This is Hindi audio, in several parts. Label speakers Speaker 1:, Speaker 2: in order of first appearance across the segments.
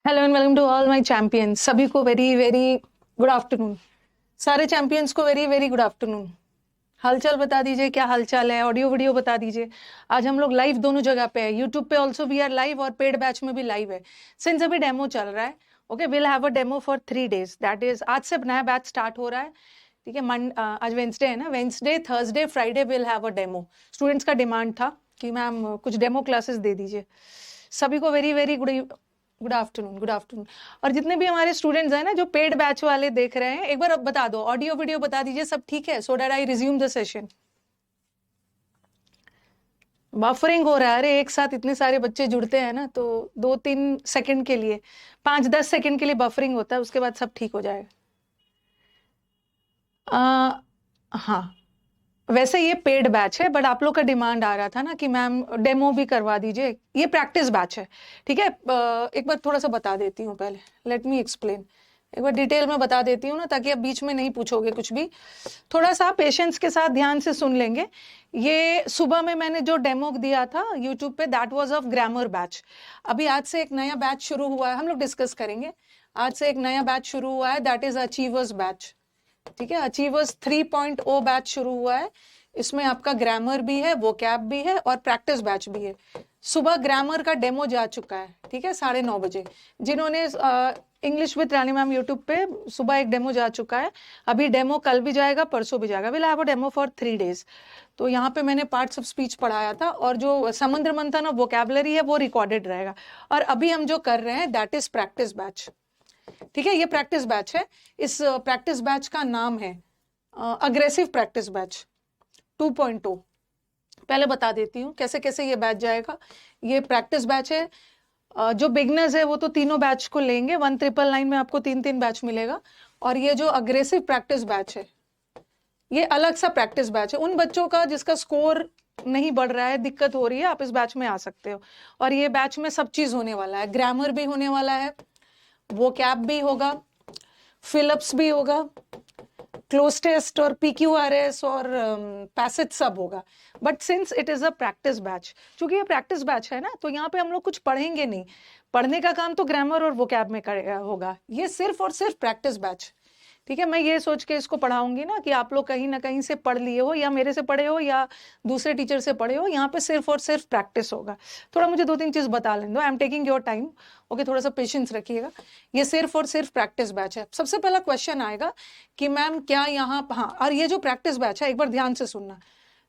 Speaker 1: Hello and welcome to all my champions. सभी को वेरी वेरी गुड आफ्टरनून। सारे चैंपियंस को वेरी वेरी गुड आफ्टरनून। हालचाल बता दीजिए, क्या हालचाल है। ऑडियो वीडियो बता दीजिए। आज हम लोग लाइव दोनों जगह पे है, यूट्यूब पे ऑल्सो वी आर लाइव और पेड बैच में भी लाइव है। सिंस अभी डेमो चल रहा है, okay, will have a demo for 3 days। That is आज से नया बैच स्टार्ट हो रहा है। ठीक है, आज वेंसडे है ना, Wednesday Thursday Friday will have a demo. Students का डिमांड था कि मैम कुछ डेमो क्लासेस दे दीजिए। सभी को very very good afternoon, good afternoon. और जितने भी हमारे स्टूडेंट्स हैं ना जो पेड बैच वाले देख रहे हैं, एक बार अब बता दो, ऑडियो वीडियो बता दीजिए सब ठीक है, so that I resume the session. Buffering हो रहा है, अरे एक साथ इतने सारे बच्चे जुड़ते हैं ना तो 2-3 सेकंड के लिए, 5-10 सेकंड के लिए बफरिंग होता है, उसके बाद सब ठीक हो जाएगा। हाँ, वैसे ये पेड बैच है, बट आप लोग का डिमांड आ रहा था ना कि मैम डेमो भी करवा दीजिए। ये प्रैक्टिस बैच है, ठीक है। एक बार थोड़ा सा बता देती हूँ पहले, लेट मी एक्सप्लेन। एक बार डिटेल में बता देती हूँ ना, ताकि आप बीच में नहीं पूछोगे कुछ भी। थोड़ा सा पेशेंस के साथ ध्यान से सुन लेंगे। ये सुबह में मैंने जो डेमो दिया था यूट्यूब पे, that was of grammar batch. अभी आज से एक नया बैच शुरू हुआ है, हम लोग डिस्कस करेंगे। आज से एक नया बैच शुरू हुआ है, दैट इज अचीवर्स बैच। ठीक है, अचीवर्स 3.0 बैच शुरू हुआ है। इसमें आपका ग्रामर भी है, वोकैब भी है और प्रैक्टिस बैच भी है। सुबह ग्रामर का डेमो जा चुका है, ठीक है, 9:30 बजे। जिन्होंने English with Rani ma'am YouTube पे सुबह एक डेमो जा चुका है। अभी डेमो कल भी जाएगा, परसों भी जाएगा। Will have a demo for 3 days। तो यहाँ पे मैंने पार्ट्स ऑफ स्पीच पढ़ाया था, और जो समुद्र मंथन और वोकैबलरी है वो रिकॉर्डेड रहेगा। और अभी हम जो कर रहे हैं दैट इज प्रैक्टिस बैच। ठीक है, ये प्रैक्टिस बैच है। इस प्रैक्टिस बैच का नाम है अग्रेसिव प्रैक्टिस बैच 2.0। पहले बता देती हूँ कैसे कैसे ये बैच जाएगा। ये प्रैक्टिस बैच है। जो बिगनर्स है वो तो तीनों बैच को लेंगे, 1999 में आपको 3-3 बैच मिलेगा। और ये जो अग्रेसिव प्रैक्टिस बैच है, ये अलग सा प्रैक्टिस बैच है। उन बच्चों का जिसका स्कोर नहीं बढ़ रहा है, दिक्कत हो रही है, आप इस बैच में आ सकते हो। और ये बैच में सब चीज होने वाला है, ग्रामर भी होने वाला है, वोकैब भी होगा, फिलअप्स भी होगा, क्लोज टेस्ट और PQRS और पैसेज सब होगा। But since it is a practice batch, चूंकि ये प्रैक्टिस बैच है ना, तो यहाँ पे हम लोग कुछ पढ़ेंगे नहीं। पढ़ने का काम तो ग्रामर और वोकैब में होगा। ये सिर्फ और सिर्फ प्रैक्टिस बैच। ठीक है, मैं ये सोच के इसको पढ़ाऊंगी ना कि आप लोग कहीं ना कहीं से पढ़ लिए हो, या मेरे से पढ़े हो या दूसरे टीचर से पढ़े हो। यहाँ पे सिर्फ और सिर्फ प्रैक्टिस होगा। थोड़ा मुझे 2-3 चीज बता लें दो, I am taking your time, okay, थोड़ा सा पेशेंस रखिएगा। ये सिर्फ और सिर्फ प्रैक्टिस बैच है। सबसे पहला क्वेश्चन आएगा कि मैम क्या यहाँ, हाँ, और ये जो प्रैक्टिस बैच है, एक बार ध्यान से सुनना।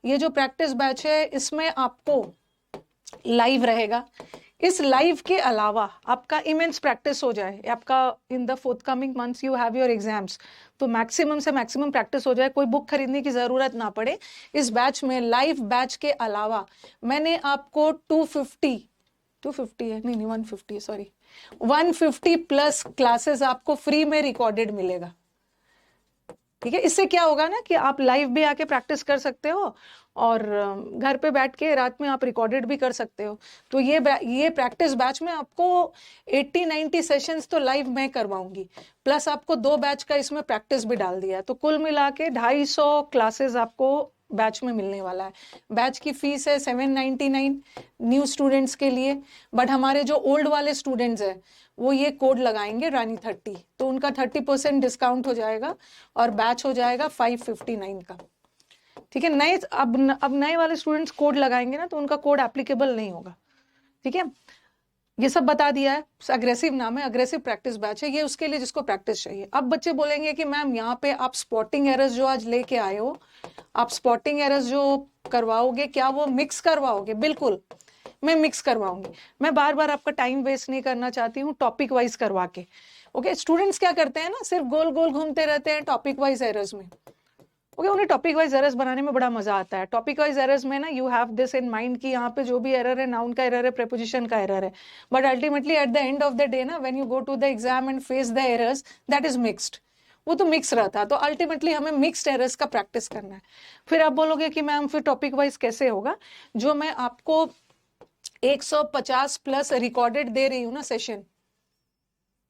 Speaker 1: ये जो प्रैक्टिस बैच है इसमें आपको लाइव रहेगा। इस लाइव के अलावा आपका इमेंस प्रैक्टिस हो जाए, आपका in the forthcoming months you have your exams, तो मैक्सिमम से मैक्सिमम प्रैक्टिस हो जाए, कोई बुक खरीदने की जरूरत ना पड़े। इस बैच में, लाइव बैच के अलावा, मैंने आपको 250 है, नहीं 150 है, सॉरी, 150 प्लस क्लासेस आपको फ्री में रिकॉर्डेड मिलेगा। ठीक है, इससे क्या होगा ना कि आप लाइव भी आके प्रैक्टिस कर सकते हो, और घर पे बैठ के रात में आप रिकॉर्डेड भी कर सकते हो। तो ये प्रैक्टिस बैच में आपको 80-90 सेशंस तो लाइव मैं करवाऊंगी, प्लस आपको 2 बैच का इसमें प्रैक्टिस भी डाल दिया है। तो कुल मिला के 250 क्लासेस आपको बैच में मिलने वाला है। बैच की फीस है 799 न्यू स्टूडेंट्स के लिए। बट हमारे जो ओल्ड वाले स्टूडेंट्स हैं वो ये कोड लगाएंगे रानी 30, तो उनका 30% डिस्काउंट हो जाएगा और बैच हो जाएगा 559 का। ठीक है, नए अब नए वाले स्टूडेंट्स कोड लगाएंगे ना, तो उनका कोड एप्लीकेबल नहीं होगा। ठीक है, ये सब बता दिया है। अग्रेसिव नाम है, अग्रेसिव प्रैक्टिस बैच है ये, उसके लिए जिसको प्रैक्टिस चाहिए। अब बच्चे बोलेंगे कि मैम यहाँ पे आप स्पॉटिंग एरर्स जो आज लेके आए हो, आप स्पॉटिंग एरर्स जो करवाओगे, क्या वो मिक्स करवाओगे? बिल्कुल, मैं मिक्स करवाऊंगी। मैं बार बार आपका टाइम वेस्ट नहीं करना चाहती हूँ, टॉपिक वाइज करवा के। ओके, स्टूडेंट्स क्या करते हैं ना, सिर्फ गोल गोल घूमते रहते हैं टॉपिक वाइज एरर्स में। ओके, उन्हें टॉपिक वाइज एरर्स बनाने में बड़ा मजा आता है। टॉपिक वाइज एरर्स में ना, you have this in mind कि यहाँ पे जो भी एरर है, नाउन का एरर है, प्रेपोजिशन का एरर है, but ultimately at the end of the day ना, when you go to the exam and face the errors, that is mixed. वो तो मिक्स रहता है, तो अल्टीमेटली हमें मिक्स्ड एरर्स का प्रैक्टिस करना है। फिर आप बोलोगे कि मैम फिर टॉपिक वाइज कैसे होगा? जो मैं आपको 150 प्लस रिकॉर्डेड दे रही हूँ ना सेशन,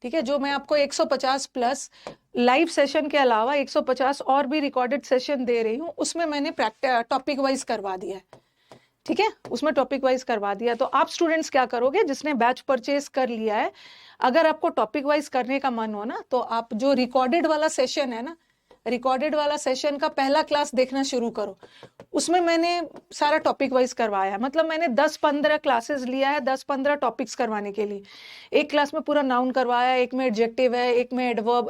Speaker 1: ठीक है, जो मैं आपको 150 प्लस लाइव सेशन के अलावा 150 और भी रिकॉर्डेड सेशन दे रही हूँ, उसमें मैंने टॉपिक वाइज करवा दिया है। ठीक है, उसमें टॉपिक वाइज करवा दिया। तो आप स्टूडेंट्स क्या करोगे, जिसने बैच परचेज कर लिया है, अगर आपको टॉपिक वाइज करने का मन हो ना, तो आप जो रिकॉर्डेड वाला सेशन है ना, रिकॉर्डेड वाला सेशन का पहला क्लास देखना शुरू करो। उसमें मैंने सारा टॉपिक वाइज करवाया है, मतलब मैंने 10-15 क्लासेस लिया है, 10-15 टॉपिक्स करवाने के लिए। एक क्लास में पूरा नाउन करवाया, एक में एडजेक्टिव है, एक में एडवर्ब,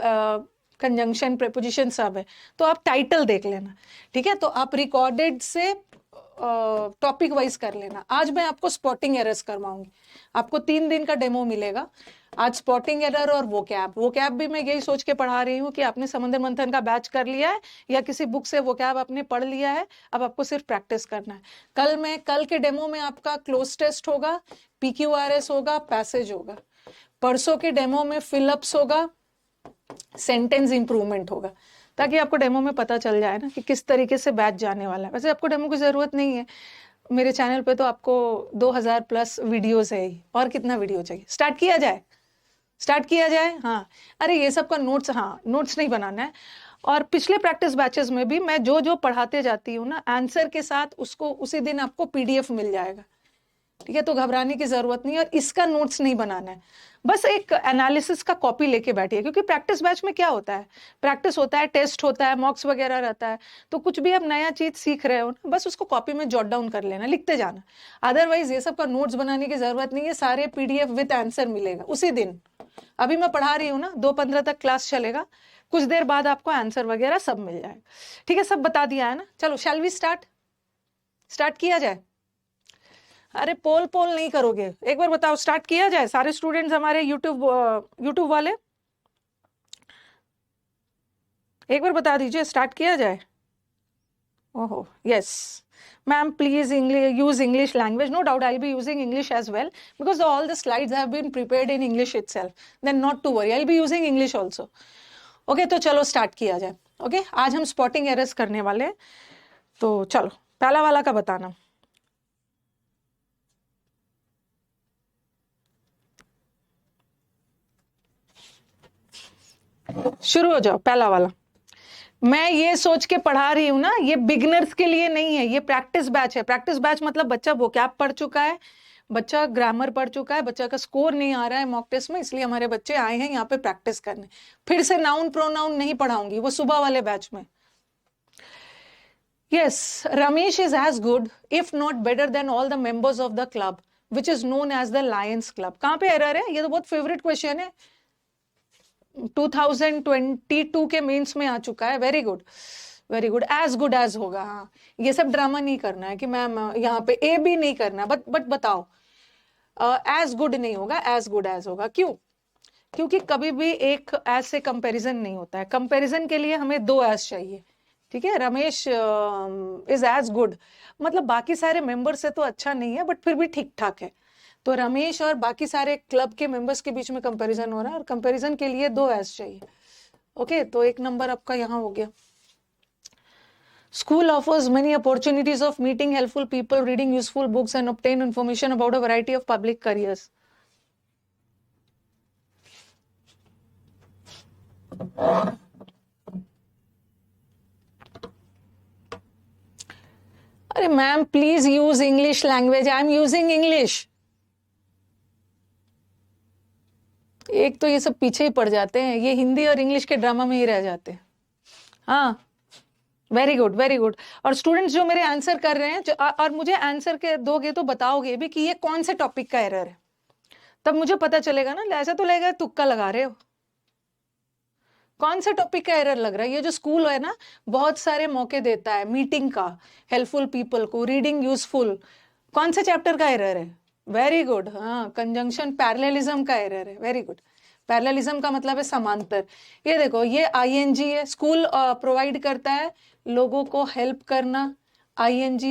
Speaker 1: कंजंक्शन, प्रीपोजिशन सब है। तो आप टाइटल देख लेना, ठीक है। तो आप रिकॉर्डेड से टॉपिक वाइज कर लेना। आज मैं आपको स्पॉटिंग एरर्स करवाऊंगी, आपको 3 दिन का डेमो मिलेगा। आज स्पॉटिंग एरर और वोकैब भी मैं यही सोच के पढ़ा रही हूँ कि आपने समंदर मंथन का बैच कर लिया है या किसी बुक से वोकैब आपने पढ़ लिया है, अब आपको सिर्फ प्रैक्टिस करना है। कल के डेमो में आपका क्लोज टेस्ट होगा, PQRS होगा, पैसेज होगा। परसों के डेमो में फिलअप्स होगा, सेंटेंस इंप्रूवमेंट होगा, ताकि आपको डेमो में पता चल जाए ना कि किस तरीके से बैच जाने वाला है। वैसे आपको डेमो की जरूरत नहीं है, मेरे चैनल पे तो आपको 2000 प्लस वीडियोस है ही, और कितना वीडियो चाहिए। स्टार्ट किया जाए। हाँ, अरे ये सब का नोट्स, हाँ नोट्स नहीं बनाना है। और पिछले प्रैक्टिस बैचेस में भी मैं जो जो पढ़ाते जाती हूँ ना, आंसर के साथ उसको उसी दिन आपको PDF मिल जाएगा, ठीक है। तो घबराने की जरूरत नहीं है, और इसका नोट्स नहीं बनाना है, बस एक एनालिसिस का कॉपी लेके बैठिए। क्योंकि प्रैक्टिस बैच में क्या होता है, प्रैक्टिस होता है, टेस्ट होता है, मॉक्स वगैरह रहता है। तो कुछ भी आप नया चीज सीख रहे हो ना, बस उसको कॉपी में जॉट डाउन कर लेना, लिखते जाना। अदरवाइज ये सब का नोट्स बनाने की जरूरत नहीं है, सारे PDF विद आंसर मिलेगा उसी दिन। अभी मैं पढ़ा रही हूँ ना, 2:15 तक क्लास चलेगा, कुछ देर बाद आपको आंसर वगैरह सब मिल जाएगा, ठीक है। सब बता दिया है ना। चलो शैल वी स्टार्ट किया जाए। अरे पोल नहीं करोगे, एक बार बताओ, स्टार्ट किया जाए। सारे स्टूडेंट्स हमारे यूट्यूब वाले एक बार बता दीजिए, स्टार्ट किया जाए। ओहो yes ma'am, please use English language. No doubt I'll be using English as well, because all the slides have been prepared in English itself. Then not to worry, I'll be using English also. Okay, तो चलो स्टार्ट किया जाए। ओके, आज हम स्पॉटिंग एरर्स करने वाले हैं। तो चलो पहला वाला का बताना। शुरू हो जाओ, पहला वाला। मैं ये सोच के पढ़ा रही हूं ना, ये बिगिनर्स के लिए नहीं है, ये प्रैक्टिस बैच है। प्रैक्टिस बैच मतलब बच्चा वोकैब पढ़ चुका है, बच्चा ग्रामर पढ़ चुका है, बच्चा का स्कोर नहीं आ रहा है मॉक टेस्ट में, इसलिए हमारे बच्चे आए हैं यहाँ पे प्रैक्टिस करने। फिर से नाउन प्रोनाउन नहीं पढ़ाऊंगी, वो सुबह वाले बैच में। Yes, Ramesh is as good, if not better than all the members of the club, which is known as the Lions Club. कहाँ पे एरर है? ये तो बहुत फेवरेट क्वेश्चन है, 2022 के मेंस में आ चुका है। Very good, as good as होगा। हाँ, ये सब ड्रामा नहीं करना है कि मैम यहाँ पे ए बी नहीं करना, बट बताओ, एज गुड नहीं होगा, एज गुड एज होगा। क्यों? क्योंकि कभी भी एक एज से कंपैरिजन नहीं होता है, कंपैरिजन के लिए हमें 2 एज चाहिए, ठीक है। रमेश इज एज गुड, मतलब बाकी सारे मेंबर से तो अच्छा नहीं है, बट फिर भी ठीक ठाक है। तो रमेश और बाकी सारे क्लब के मेंबर्स के बीच में कंपैरिजन हो रहा है, और कंपैरिजन के लिए 2 एज चाहिए। ओके, तो 1 नंबर आपका यहाँ हो गया। School offers many opportunities of meeting helpful people, reading useful books, and obtain information about a variety of public careers. अरे ma'am, please use English language, I am using English. एक तो ये सब पीछे ही पड़ जाते हैं, ये हिंदी और इंग्लिश के ड्रामा में ही रह जाते हैं। हाँ, वेरी गुड। और स्टूडेंट्स जो मेरे आंसर कर रहे हैं, और मुझे आंसर के दोगे तो बताओगे भी कि ये कौन से टॉपिक का एरर है, तब मुझे पता चलेगा ना। ऐसा तो लगेगा तुक्का लगा रहे हो। कौन सा टॉपिक का एरर लग रहा है? ये जो स्कूल है ना, बहुत सारे मौके देता है मीटिंग का, हेल्पफुल पीपल को, रीडिंग यूजफुल। कौन से चैप्टर का एरर है? वेरी गुड, हाँ, कंजंक्शन पैरेललिज्म का एरर है। वेरी गुड, पैरेललिज्म का मतलब है समांतर। ये देखो, ये ING है, स्कूल प्रोवाइड करता है लोगों को हेल्प करना, ING,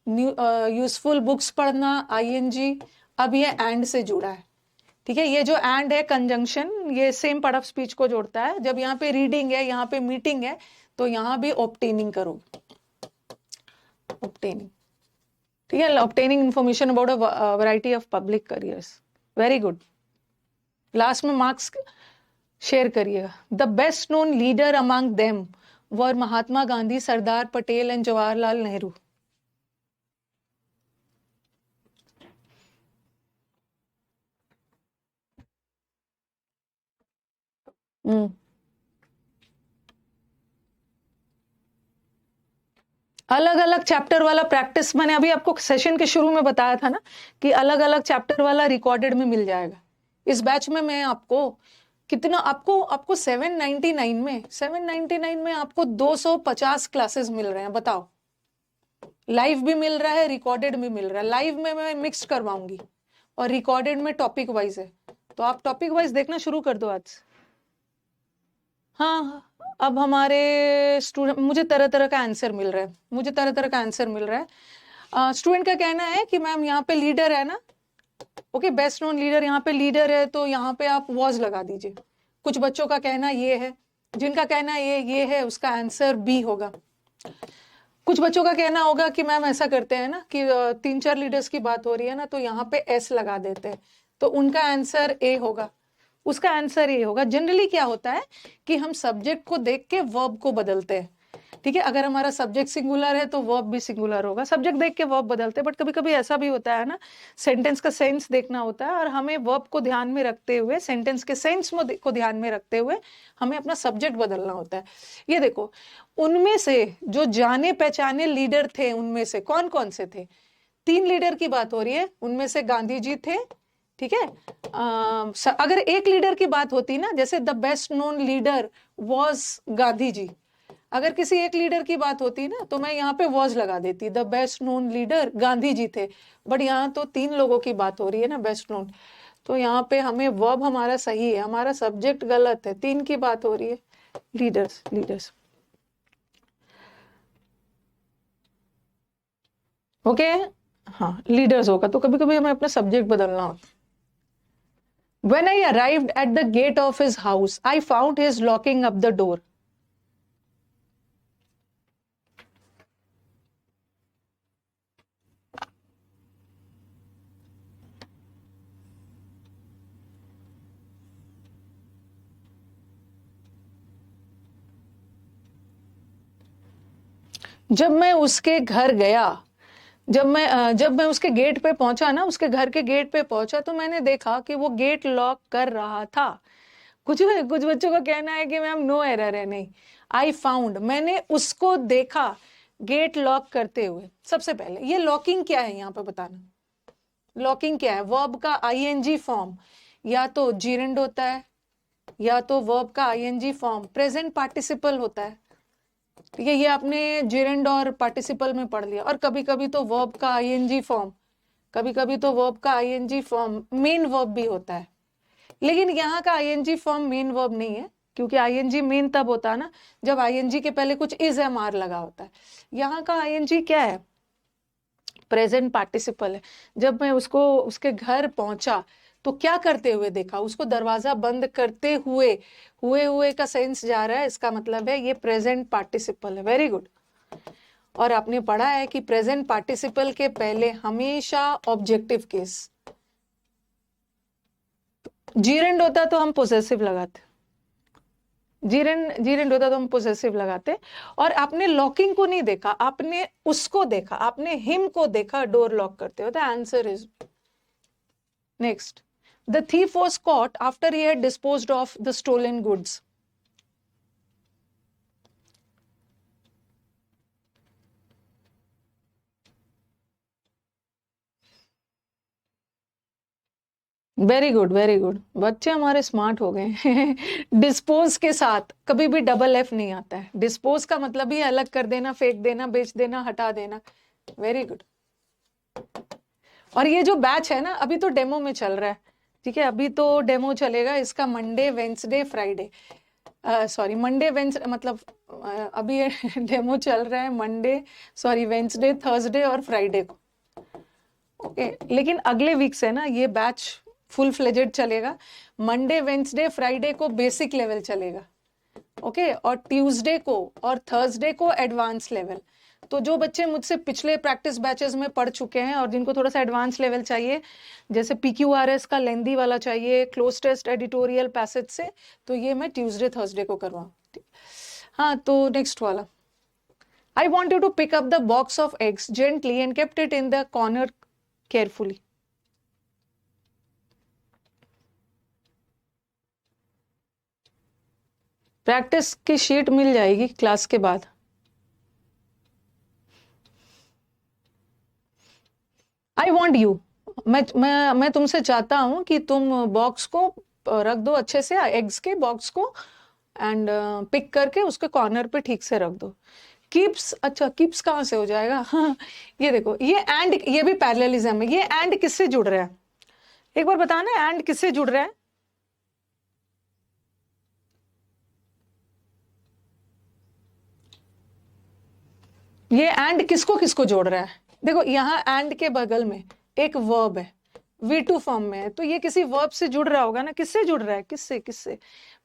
Speaker 1: यूजफुल बुक्स पढ़ना, ING। अब ये एंड से जुड़ा है, ठीक है। ये जो एंड है कंजंक्शन, ये सेम पार्ट ऑफ स्पीच को जोड़ता है। जब यहाँ पे रीडिंग है, यहाँ पे मीटिंग है, तो यहाँ भी ऑब्टेनिंग करोगे, ऑब्टेनिंग, ठीक है। Obtaining information about a variety of public carriers. Very good. Last में मार्क्स शेयर करिएगा। The best known leader among them were Mahatma Gandhi, Sardar Patel and Jawaharlal Nehru. Hmm अलग अलग चैप्टर वाला प्रैक्टिस मैंने अभी आपको सेशन के शुरू में बताया था ना कि अलग अलग चैप्टर वाला रिकॉर्डेड में मिल जाएगा। इस बैच में मैं आपको कितना आपको आपको 799 में आपको 250 क्लासेस मिल रहे हैं। बताओ, लाइव भी मिल रहा है, रिकॉर्डेड भी मिल रहा है। लाइव में मैं मिक्स करवाऊंगी और रिकॉर्डेड में टॉपिक वाइज है, तो आप टॉपिक वाइज देखना शुरू कर दो आज। हाँ, अब हमारे स्टूडेंट मुझे तरह तरह का आंसर मिल रहा है, मुझे तरह तरह का आंसर मिल रहा है। स्टूडेंट का कहना है कि मैम यहाँ पे लीडर है ना, ओके, बेस्ट नोन लीडर, यहाँ पे लीडर है तो यहाँ पे आप वॉज लगा दीजिए। कुछ बच्चों का कहना ये है, जिनका कहना ये है उसका आंसर बी होगा। कुछ बच्चों का कहना होगा कि मैम ऐसा करते हैं ना कि 3-4 लीडर्स की बात हो रही है ना तो यहाँ पे एस लगा देते हैं, तो उनका आंसर ए होगा, उसका आंसर ये होगा। जनरली क्या होता है कि हम सब्जेक्ट को देख के वर्ब को बदलते हैं, ठीक है। अगर हमारा सब्जेक्ट सिंगुलर है तो वर्ब भी सिंगुलर होगा, सब्जेक्ट देख के वर्ब बदलते हैं। बट कभी कभी ऐसा भी होता है ना, सेंटेंस का सेंस देखना होता है और हमें वर्ब को ध्यान में रखते हुए, सेंटेंस के सेंस को ध्यान में रखते हुए हमें अपना सब्जेक्ट बदलना होता है। ये देखो, उनमें से जो जाने पहचाने लीडर थे उनमें से कौन कौन से थे? 3 लीडर की बात हो रही है, उनमें से गांधी जी थे, ठीक है। अगर एक लीडर की बात होती ना, जैसे the best known leader was Gandhi ji, अगर किसी एक लीडर की बात होती ना तो मैं यहाँ पे वॉज लगा देती, the best known leader Gandhi ji थे। बट यहाँ तो 3 लोगों की बात हो रही है ना बेस्ट नोन, तो यहाँ पे हमें वर्ब हमारा सही है, हमारा सब्जेक्ट गलत है, 3 की बात हो रही है, लीडर्स लीडर्स। ओके, हाँ लीडर्स होगा, तो कभी कभी हमें अपना सब्जेक्ट बदलना होता। When I arrived at the gate of his house, I found his locking up the door. जब मैं उसके घर गया, जब मैं उसके गेट पे पहुंचा ना, उसके घर के गेट पे पहुंचा तो मैंने देखा कि वो गेट लॉक कर रहा था। कुछ कुछ बच्चों का कहना है कि मैम नो एरर है, नहीं, आई फाउंड, मैंने उसको देखा गेट लॉक करते हुए। सबसे पहले ये लॉकिंग क्या है यहाँ पे बताना, लॉकिंग क्या है? वर्ब का आईएनजी फॉर्म या तो जीरेंड होता है, या तो वर्ब का आईएनजी फॉर्म प्रेजेंट पार्टिसिपल होता है, ठीक है। ये आपने जेरेंड और पार्टिसिपल में पढ़ लिया। और कभी कभी तो वर्ब का आईएनजी फॉर्म, कभी कभी तो वर्ब का आईएनजी फॉर्म मेन वर्ब भी होता है। लेकिन यहाँ का आईएनजी फॉर्म मेन वर्ब नहीं है, क्योंकि आईएनजी मेन तब होता है ना जब आईएनजी के पहले कुछ इज एम आर लगा होता है। यहाँ का आईएनजी क्या है? प्रेजेंट पार्टिसिपल है। जब मैं उसको उसके घर पहुंचा तो क्या करते हुए देखा? उसको दरवाजा बंद करते हुए, हुए का सेंस जा रहा है, इसका मतलब है ये प्रेजेंट पार्टिसिपल है। Very good. और आपने पढ़ा है कि प्रेजेंट पार्टिसिपल के पहले हमेशा ऑब्जेक्टिव केस, जीरेंड होता तो हम पोजेसिव लगाते, जीरेंड होता तो हम पोजेसिव लगाते। और आपने लॉकिंग को नहीं देखा, आपने उसको देखा, आपने हिम को देखा डोर लॉक करते हो। The answer is next. The thief was caught after he had disposed of the stolen goods. Very good, very good, बच्चे हमारे स्मार्ट हो गए। डिस्पोज के साथ कभी भी डबल एफ नहीं आता है। डिस्पोज का मतलब ही अलग कर देना, फेंक देना, बेच देना, हटा देना। Very good. और ये जो बैच है ना अभी तो डेमो में चल रहा है, ठीक है, अभी तो डेमो चलेगा इसका Monday Wednesday Friday, sorry Monday Wednesday, मतलब अभी डेमो चल रहा है मंडे, सॉरी वेंसडे, थर्सडे और फ्राइडे को, ओके। लेकिन अगले वीक से ना ये बैच फुल फ्लेजेड चलेगा। मंडे वेंसडे फ्राइडे को बेसिक लेवल चलेगा, ओके, और ट्यूसडे को और थर्सडे को एडवांस लेवल। तो जो बच्चे मुझसे पिछले प्रैक्टिस बैचेस में पढ़ चुके हैं और जिनको थोड़ा सा एडवांस लेवल चाहिए, जैसे पीक्यूआरएस का लेंदी वाला चाहिए, क्लोज टेस्ट एडिटोरियल पैसेज से, तो ये मैं ट्यूसडे थर्सडे को करवाऊँ। हाँ, तो नेक्स्ट वाला, I want you to pick up the box of eggs gently and kept it in the corner carefully. Practice की शीट मिल जाएगी क्लास के बाद। आई वॉन्ट यू, मैं तुमसे चाहता हूं कि तुम बॉक्स को रख दो अच्छे से, एग्स के बॉक्स को, एंड पिक करके उसके कॉर्नर पे ठीक से रख दो। कीप्स, अच्छा कीप्स कहाँ से हो जाएगा? हाँ, ये देखो, ये एंड, ये भी पैरेललिज्म है। ये एंड किससे जुड़ रहा है? एक बार बताना, एंड किससे जुड़ रहा है? ये एंड किसको किसको जोड़ रहा है? देखो यहाँ एंड के बगल में एक वर्ब है, V2 फॉर्म में है, तो ये किसी वर्ब से जुड़ रहा होगा ना। किससे जुड़ रहा है? किससे किससे?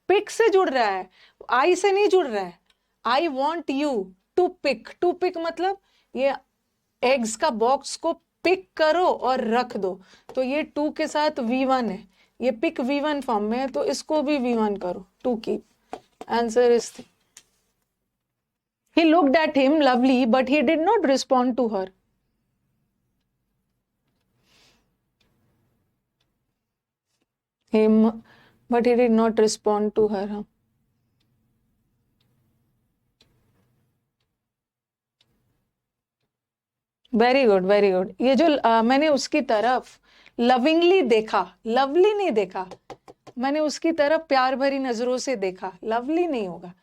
Speaker 1: पिक से जुड़ रहा है, आई से नहीं जुड़ रहा है। I want you to pick, to pick मतलब ये एग्स का बॉक्स को पिक करो और रख दो। तो ये टू के साथ V1 है, ये पिक V1 फॉर्म में है, तो इसको भी V1 करो, to keep. Answer is, he looked at him lovely but he did not respond to her. Him, but he did not respond to her. हाँ। Very good very good. ये जो मैंने उसकी तरफ लविंगली देखा, लवली नहीं देखा, मैंने उसकी तरफ प्यार भरी नजरों से देखा, लवली नहीं होगा।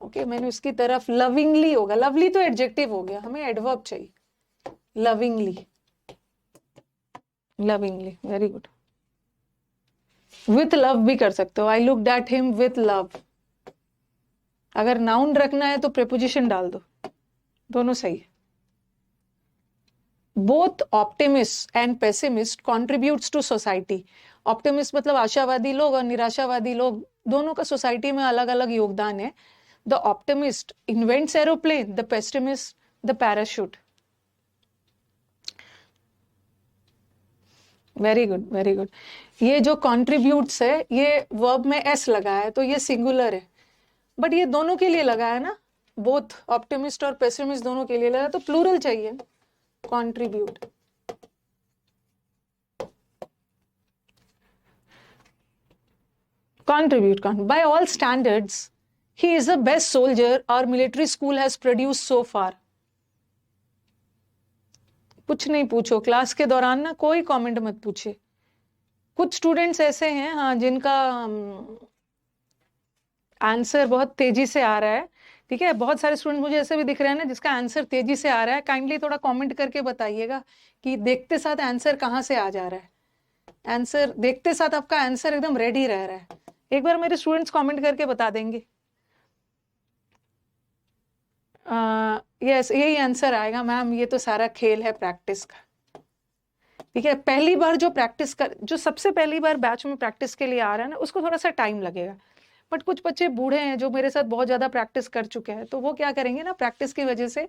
Speaker 1: ओके, मैंने उसकी तरफ लविंगली होगा। लवली तो एडजेक्टिव हो गया, हमें एडवर्ब चाहिए। Lovingly, lovingly, very good. With love भी कर सकते हो, I looked at him with love. अगर नाउन रखना है तो प्रेपोजिशन डाल दो, दोनों सही है। Both optimist and pessimist contributes to society. Optimist मतलब आशावादी लोग, और निराशावादी लोग, दोनों का सोसाइटी में अलग अलग योगदान है। The optimist invents aeroplane, the pessimist the parachute. Very good very good. ये जो कॉन्ट्रीब्यूट्स है, ये वर्ब में एस लगा है, तो ये सिंगुलर है, बट ये दोनों के लिए लगा है ना, बोथ ऑप्टिमिस्ट और पेसिमिस्ट दोनों के लिए लगा, तो प्लूरल चाहिए, contribute. Contribute. By all standards, he is the best soldier our military school has produced so far. कुछ नहीं पूछो क्लास के दौरान ना, कोई कमेंट मत पूछे। कुछ स्टूडेंट्स ऐसे हैं हाँ, जिनका आंसर बहुत तेजी से आ रहा है। ठीक है, बहुत सारे स्टूडेंट मुझे ऐसे भी दिख रहे हैं ना जिसका आंसर तेजी से आ रहा है। काइंडली थोड़ा कमेंट करके बताइएगा कि देखते साथ आंसर कहाँ से आ जा रहा है। आंसर देखते साथ आपका आंसर एकदम रेडी रह रहा है। एक बार मेरे स्टूडेंट्स कमेंट करके बता देंगे। यस, यही आंसर आएगा मैम, ये तो सारा खेल है प्रैक्टिस का। ठीक है, पहली बार जो प्रैक्टिस कर, जो सबसे पहली बार बैच में प्रैक्टिस के लिए आ रहा है ना, उसको थोड़ा सा टाइम लगेगा। बट कुछ बच्चे बूढ़े हैं जो मेरे साथ बहुत ज्यादा प्रैक्टिस कर चुके हैं, तो वो क्या करेंगे ना, प्रैक्टिस की वजह से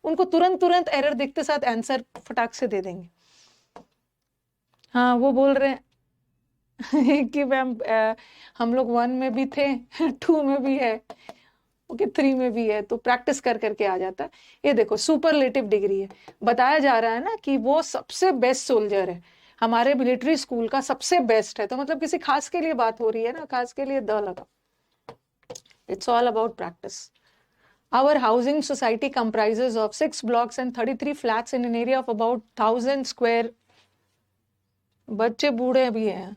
Speaker 1: उनको तुरंत तुरंत एरर दिखते साथ आंसर फटाक से दे देंगे। हाँ, वो बोल रहे हैं कि मैम हम लोग 1 में भी थे, 2 में भी है, ओके 3 में भी है, तो प्रैक्टिस कर करके आ जाता है। ये देखो सुपरलेटिव डिग्री है, बताया जा रहा है ना कि वो सबसे बेस्ट सोल्जर है, हमारे मिलिट्री स्कूल का सबसे बेस्ट है, तो मतलब किसी खास के लिए बात हो रही है ना, खास के लिए द लगा। It's all about practice. Our housing society comprises of 6 blocks and 33 flats in an area of about 1000 square। बच्चे बूढ़े भी हैं,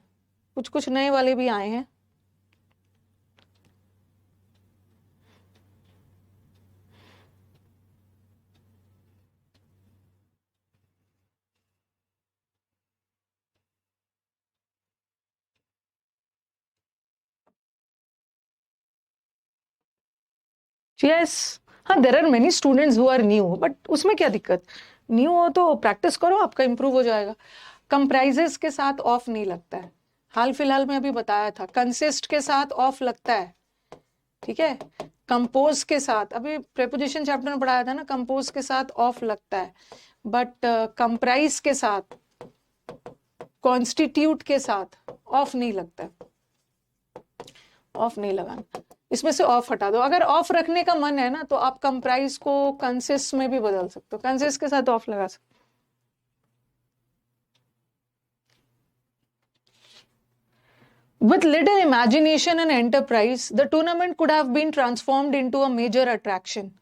Speaker 1: कुछ कुछ नए वाले भी आए हैं। यस, हाँ, there are many students who are new, but उसमें क्या दिक्कत, न्यू हो तो प्रैक्टिस करो, आपका इंप्रूव हो जाएगा। कंप्राइजेस के साथ ऑफ नहीं लगता है, हाल फिलहाल में अभी बताया था। कंसिस्ट के साथ ऑफ लगता है, ठीक है। कंपोज के साथ अभी प्रेपोजिशन चैप्टर में पढ़ाया था ना, कंपोज के साथ ऑफ लगता है, बट कंप्राइज के साथ, कॉन्स्टिट्यूट के साथ ऑफ नहीं लगता, ऑफ नहीं लगाना। इसमें से ऑफ हटा दो। अगर ऑफ रखने का मन है ना, तो आप कंप्राइज को कंसिस्ट में भी बदल सकते हो, कंसिस्ट के साथ ऑफ लगा सकते। With little imagination and enterprise, the tournament could have been transformed into a major attraction.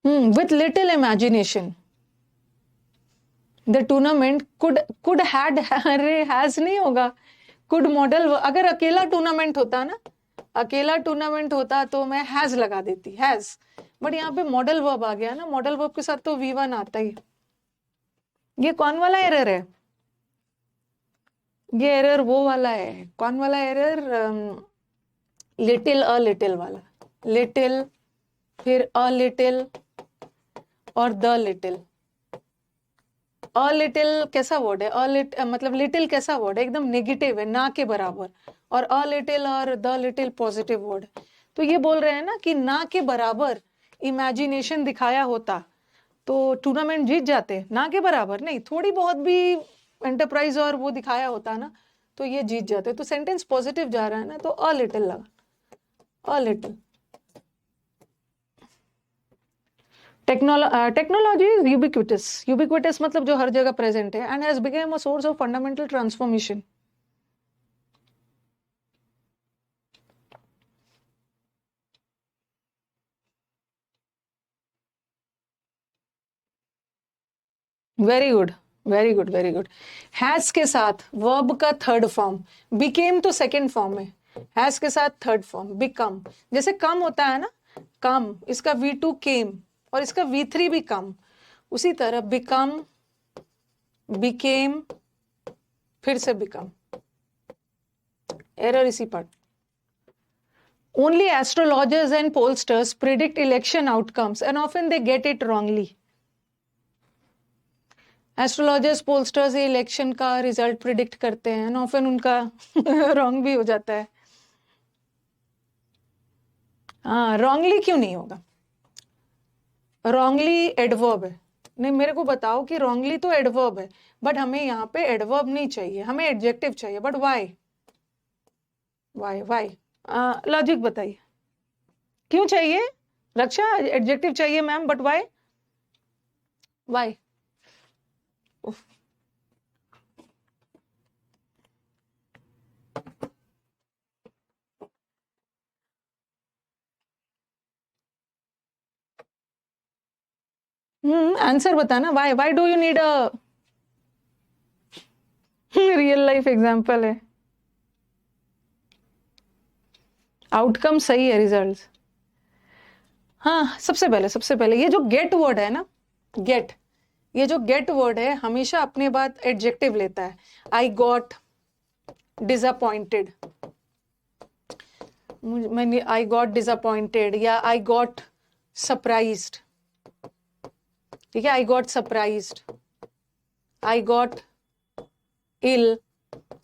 Speaker 1: With little imagination, the tournament could had अरे has नहीं होगा, could model, अगर अकेला टूर्नामेंट होता ना, अकेला टूर्नामेंट होता तो मैं हैज लगा देती, हैज, बट यहाँ पे मॉडल वर्ब आ गया ना, मॉडल वर्ब के साथ तो V1 आता ही। ये कौन वाला एरर है? ये एरर वो वाला है, कौन वाला एरर? लिटिल अ लिटिल वाला, लिटिल फिर अ लिटिल और द लिटिल। अ लिटिल कैसा वर्ड है? मतलब लिटिल कैसा वर्ड है? एकदम नेगेटिव है, ना के बराबर, और अ लिटिल और द लिटिल पॉजिटिव वर्ड। तो ये बोल रहे हैं ना कि ना के बराबर इमेजिनेशन दिखाया होता तो टूर्नामेंट जीत जाते, ना के बराबर नहीं, थोड़ी बहुत भी एंटरप्राइज और वो दिखाया होता ना तो ये जीत जाते। तो सेंटेंस पॉजिटिव जा रहा है ना, तो अ लिटिल लगा, a little. Technology is ubiquitous, ubiquitous मतलब जो हर जगह प्रेजेंट है, and has become a source of fundamental transformation. Very good, very good, very good. Has के साथ वर्ब का थर्ड फॉर्म, बिकेम तो सेकंड फॉर्म है, हैज के साथ थर्ड फॉर्म बिकम। जैसे कम होता है ना, कम, इसका V2 केम और इसका V3 भी कम, उसी तरह बिकम, बिकेम, फिर से बिकम। एरर इसी पर। Only astrologers and pollsters predict election outcomes and often they get it wrongly. Astrologers pollsters election का रिजल्ट प्रिडिक्ट करते हैं एंड ऑफन उनका रॉन्ग भी हो जाता है। हाँ, रॉन्गली क्यों नहीं होगा? रॉन्गली एडवर्ब है। नहीं, मेरे को बताओ कि रॉन्गली तो एडवर्ब है, बट हमें यहाँ पे एडवर्ब नहीं चाहिए, हमें एडजेक्टिव चाहिए, but why? Why why logic बताइए, क्यों चाहिए? रक्षा, एडजेक्टिव चाहिए ma'am, but why? Why? Answer बताना, why do you need a real life example है। आउटकम सही है, रिजल्ट। हाँ, सबसे पहले ये जो गेट वर्ड है ना, गेट, ये जो गेट वर्ड है हमेशा अपने बाद एडजेक्टिव लेता है। आई गॉट डिसअपॉइंटेड, मैंने आई गॉट डिसअपॉइंटेड, या आई गॉट सरप्राइज्ड, ठीक है, I got surprised, I got ill,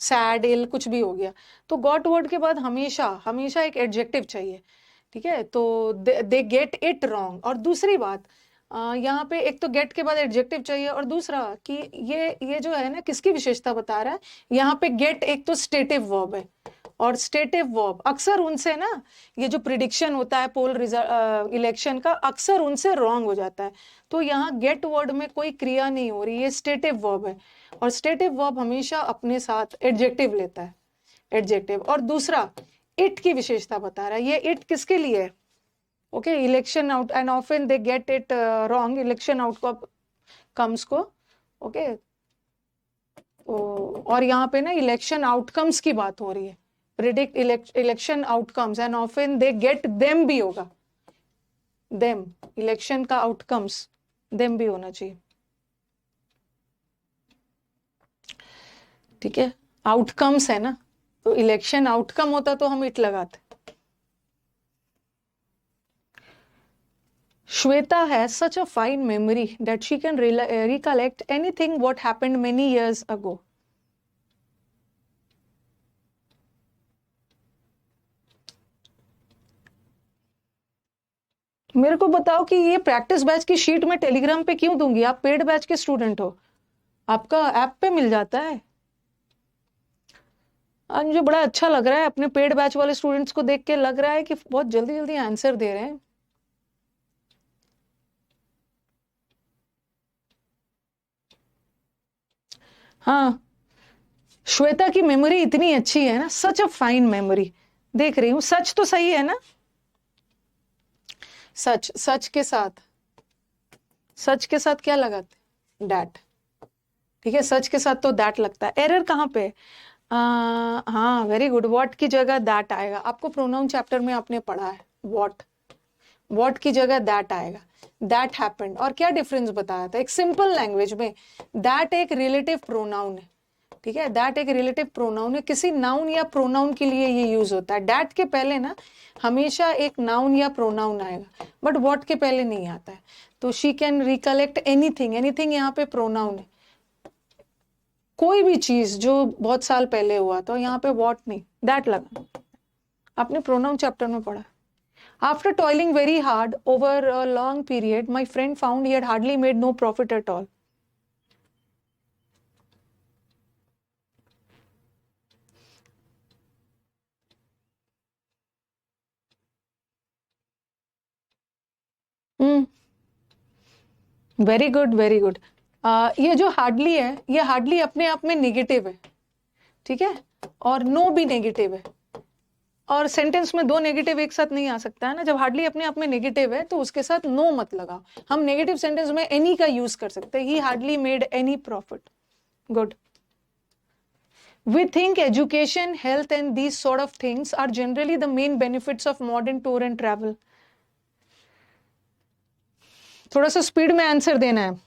Speaker 1: sad, ill, कुछ भी हो गया। तो गॉट वर्ड के बाद हमेशा हमेशा एक एडजेक्टिव चाहिए, ठीक है। तो दे गेट इट रॉन्ग। और दूसरी बात, यहाँ पे एक तो गेट के बाद एडजेक्टिव चाहिए, और दूसरा कि ये जो है ना, किसकी विशेषता बता रहा है? यहाँ पे गेट एक तो स्टेटिव वर्ब है, और स्टेटिव वर्ब अक्सर उनसे ना, ये जो प्रिडिक्शन होता है पोल इलेक्शन का, अक्सर उनसे रॉन्ग हो जाता है। तो यहाँ गेट वर्ड में कोई क्रिया नहीं हो रही, ये स्टेटिव वर्ब है, और स्टेटिव वर्ब हमेशा अपने साथ एडजेक्टिव लेता है, एडजेक्टिव। और दूसरा, इट की विशेषता बता रहा है, ये इट किसके लिए है? Okay, election out, and often they get it wrong, election out comes को, ओके। और यहाँ पे ना इलेक्शन आउटकम्स की बात हो रही है, predict election outcomes, and often they get them भी होगा, देम, इलेक्शन का आउटकम्स, देम भी होना चाहिए, ठीक है। आउटकम्स है ना, तो इलेक्शन आउटकम होता तो हम इट लगाते। Shweta has such a fine memory that she can recollect anything what happened many years ago. मेरे को बताओ कि ये प्रैक्टिस बैच की शीट में टेलीग्राम पे क्यों दूंगी? आप पेड बैच के स्टूडेंट हो, आपका ऐप पे मिल जाता है। आज मुझे बड़ा अच्छा लग रहा है, अपने पेड बैच वाले स्टूडेंट्स को देख के लग रहा है कि बहुत जल्दी जल्दी आंसर दे रहे हैं। हाँ, श्वेता की मेमोरी इतनी अच्छी है ना, सच अ फाइन मेमोरी। देख रही हूँ, सच तो सही है ना? सच, सच के साथ क्या लगाते? डैट। ठीक है, सच के साथ तो दैट लगता है। एरर कहाँ पे? हाँ, वेरी गुड। व्हाट की जगह दैट आएगा। आपको प्रोनाउन चैप्टर में आपने पढ़ा है, व्हाट। व्हाट की जगह दैट आएगा। That happened. और क्या डिफरेंस बताया था एक सिंपल लैंग्वेज में? दैट एक रिलेटिव प्रोनाउन है। ठीक है, दैट एक रिलेटिव प्रोनाउन है, किसी नाउन या प्रोनाउन के लिए ये यूज होता है। दैट के पहले ना हमेशा एक नाउन या प्रोनाउन आएगा, बट व्हाट के पहले नहीं आता है। तो she can recollect anything. Anything यहाँ पे प्रोनाउन है, कोई भी चीज जो बहुत साल पहले हुआ, तो यहाँ पे व्हाट नहीं, दैट लगा। आपने प्रोनाउन चैप्टर में पढ़ा। After toiling very hard over a long period my friend found he had hardly made no profit at all. Very good, very good. ये जो हार्डली है, ये हार्डली अपने आप में नेगेटिव है। ठीक है, और नो भी नेगेटिव है। और सेंटेंस में दो नेगेटिव एक साथ नहीं आ सकता है ना। जब हार्डली अपने आप में नेगेटिव है तो उसके साथ नो मत लगाओ। हम नेगेटिव सेंटेंस में एनी का यूज कर सकते हैं। ही hardly made any profit. Good. We think education, health and these sort of things are generally the main benefits of modern tour and travel. थोड़ा सा स्पीड में आंसर देना है।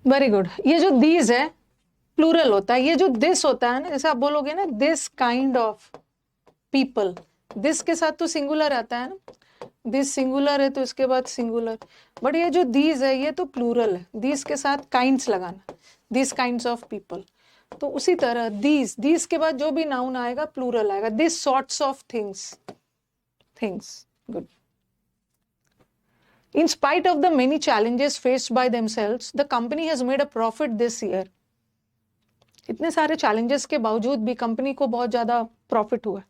Speaker 1: Very good. ये जो दीज है प्लूरल होता है। ये जो दिस होता है ना, जैसे आप बोलोगे ना this kind of people, this के साथ तो सिंगुलर आता है ना। दिस सिंगुलर है तो इसके बाद सिंगुलर। बट ये जो दीज है ये तो प्लूरल है, दीज के साथ काइंड्स लगाना, दिस काइंड्स ऑफ पीपल। तो उसी तरह दीज के बाद जो भी नाउन आएगा प्लूरल आएगा। This sorts of things, things. Good. In spite of the many challenges faced by themselves, the company has made a profit this year. इतने सारे challenges के बावजूद भी कंपनी को बहुत ज्यादा प्रॉफिट हुआ।